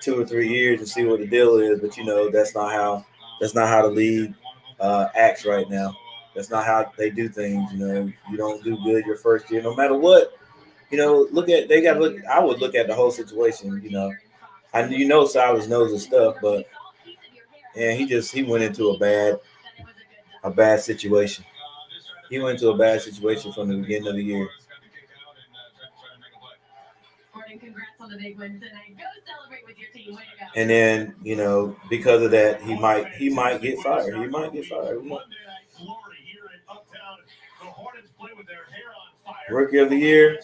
2 or 3 years and see what the deal is. But that's not how the league acts right now. That's not how they do things. You don't do good your first year, no matter what. I would look at the whole situation. Silas knows his stuff, but he went into a bad situation. He went into a bad situation from the beginning of the year. Congrats on the big win tonight. Go celebrate with your team. Way to go. And then, because of that, he might get fired. He might get fired. Rookie of the year.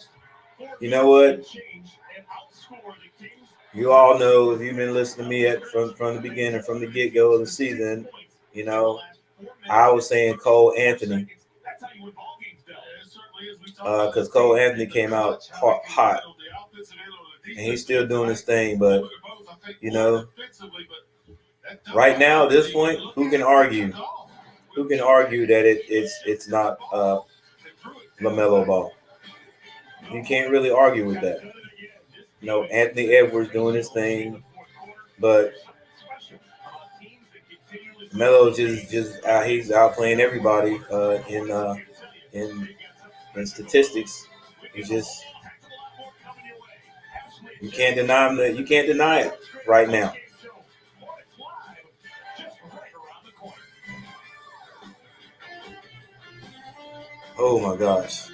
You know what? You all know if you've been listening to me from the beginning, from the get go of the season, you know, I was saying Cole Anthony because Cole Anthony came out hot, and he's still doing his thing. But you know, right now at this point, who can argue? Who can argue that it's not LaMelo Ball? You can't really argue with that. You know, Anthony Edwards doing his thing, but Melo just he's outplaying everybody in statistics. He's just you can't deny him that you can't deny it right now. Oh my gosh.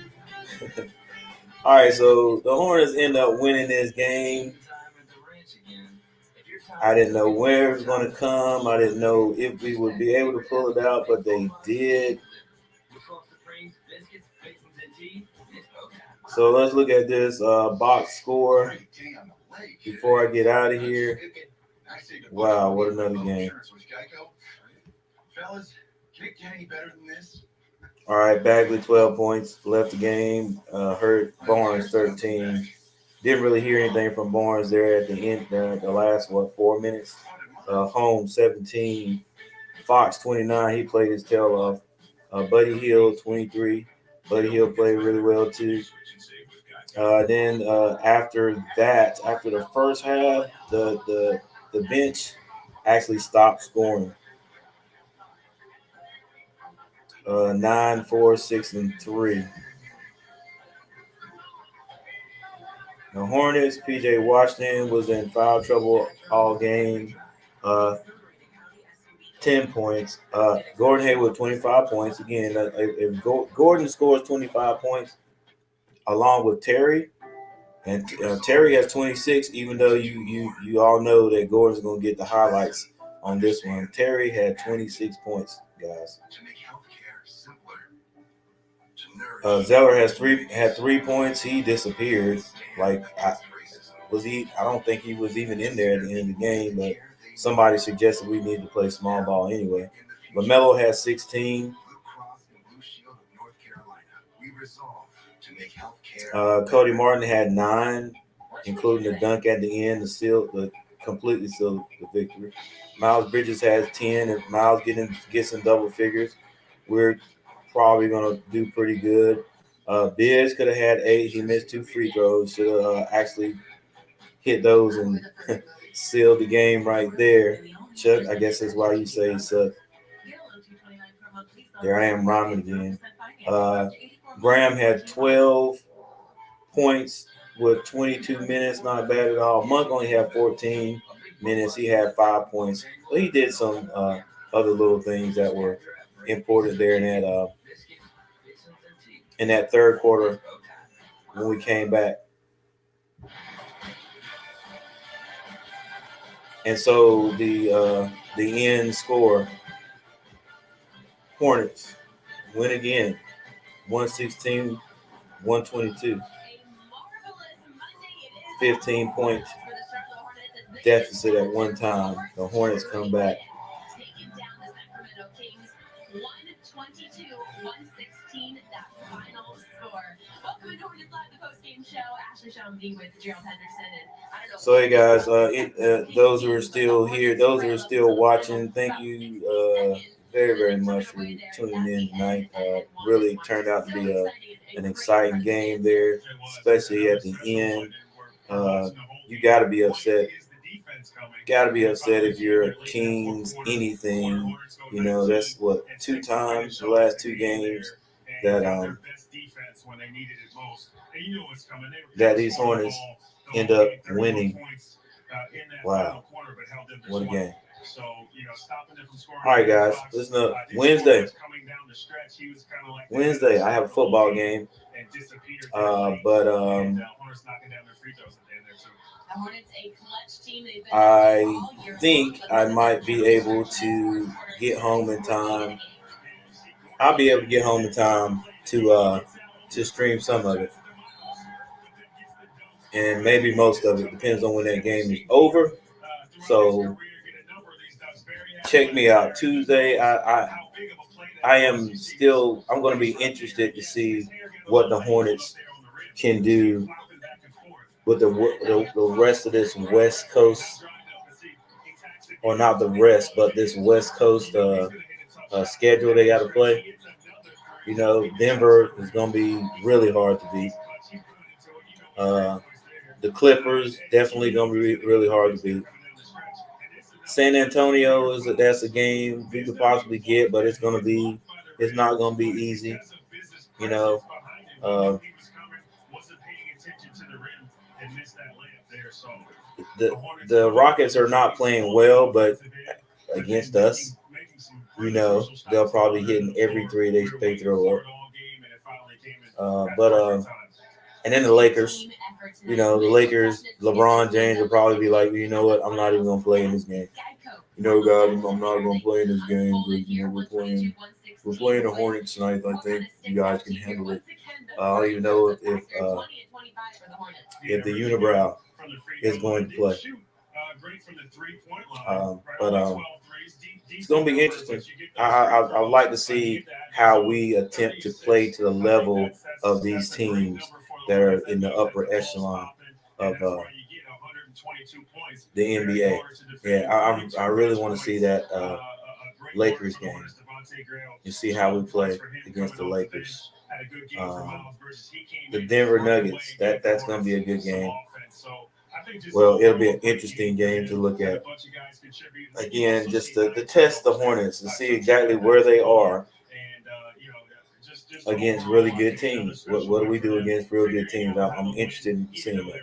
All right, so the Hornets end up winning this game. I didn't know where it was going to come. I didn't know if we would be able to pull it out, but they did. So let's look at this box score before I get out of here. Wow, what another game. All right, Bagley 12 points, left the game. Hurt Barnes 13. Didn't really hear anything from Barnes there at the end, the last 4 minutes. Holmes 17, Fox 29. He played his tail off. Buddy Hield 23. Buddy Hield played really well too. Then after that, after the first half, the bench actually stopped scoring. 9, 4, 6, and 3. The Hornets, PJ Washington was in foul trouble all game. 10 points. Gordon Hayward 25 points. Again, if Gordon scores 25 points along with Terry, and Terry has 26, even though you all know that Gordon's going to get the highlights on this one. Terry had 26 points, guys. Zeller had 3 points. He disappeared. I don't think he was even in there at the end of the game, but somebody suggested we need to play small ball anyway. LaMelo had 16. Cody Martin had 9, including the dunk at the end to completely seal the victory. Miles Bridges has 10. If Miles gets in double figures, we're probably going to do pretty good. Biz could have had 8. He missed 2 free throws. Should have actually hit those and sealed the game right there. Chuck, I guess that's why you say he sucked. There I am rhyming again. Graham had 12 points with 22 minutes. Not bad at all. Monk only had 14 minutes. He had 5 points. Well, he did some other little things that were important there in that third quarter when we came back. And so the end score, Hornets win again, 116-122. 15-point deficit at one time. The Hornets come back. Taking down the Sacramento Kings, 122-116, that final score. Welcome to Hornets Live, the post-game show. Ashley Shelby with Gerald Henderson. And I don't know. So, hey, guys, those who are still here, those who are still watching, thank you very, very much for tuning in tonight. Really turned out to be an exciting game there, especially at the end. You got to be upset. Got to be upset if you're Kings anything. You know, that's what 2 times the last 2 games that these Hornets end up winning. Wow, what a game! All right, guys, listen up. Wednesday, I have a football game, but I think I might be able to get home in time. I'll be able to get home in time to stream some of it. and maybe most of it depends on when that game is over. So check me out Tuesday. I am still. I'm going to be interested to see what the Hornets can do with the rest of this West Coast, or not the rest, but this West Coast schedule they got to play. You know, Denver is going to be really hard to beat. Uh, the Clippers definitely going to be really hard to beat. San Antonio that's a game we could possibly get, but it's not going to be easy. You know, uh, the Rockets are not playing well, but against us, you know, they'll probably hit every three they throw up. And then the Lakers, you know, the Lakers, LeBron James will probably be like, you know what, I'm not even gonna play in this game. You know, guys, I'm not gonna play in this game because you know we're playing the Hornets tonight. I think you guys can handle it. I don't even know if the unibrow is going to play. But it's going to be interesting. I'd like to see how we attempt to play to the level of these teams that are in the upper echelon of the NBA. Yeah, I really want to see that Lakers game and see how we play against the Lakers. The Denver Nuggets, that's going to be a good game. Well, it'll be an interesting game to look at. Again, just to test the Hornets and see exactly where they are against really good teams. What do we do against real good teams? I'm interested in seeing that.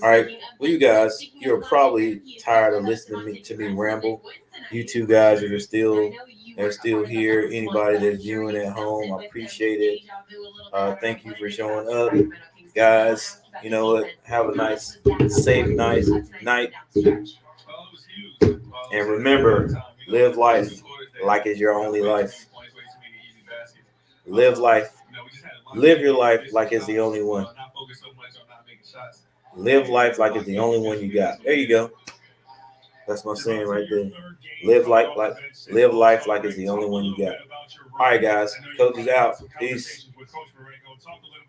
All right, well, you guys, you're probably tired of listening to me ramble. You two guys that are still here. Anybody that's viewing at home, I appreciate it. Thank you for showing up, guys. You know what? Have a nice, safe, night. And remember, live life like it's your only life. Live your life like it's the only one. Live life like it's the only one you got. There you go. That's my saying right there. Live life like it's the only one you got. All right, guys. Coach is out. Peace.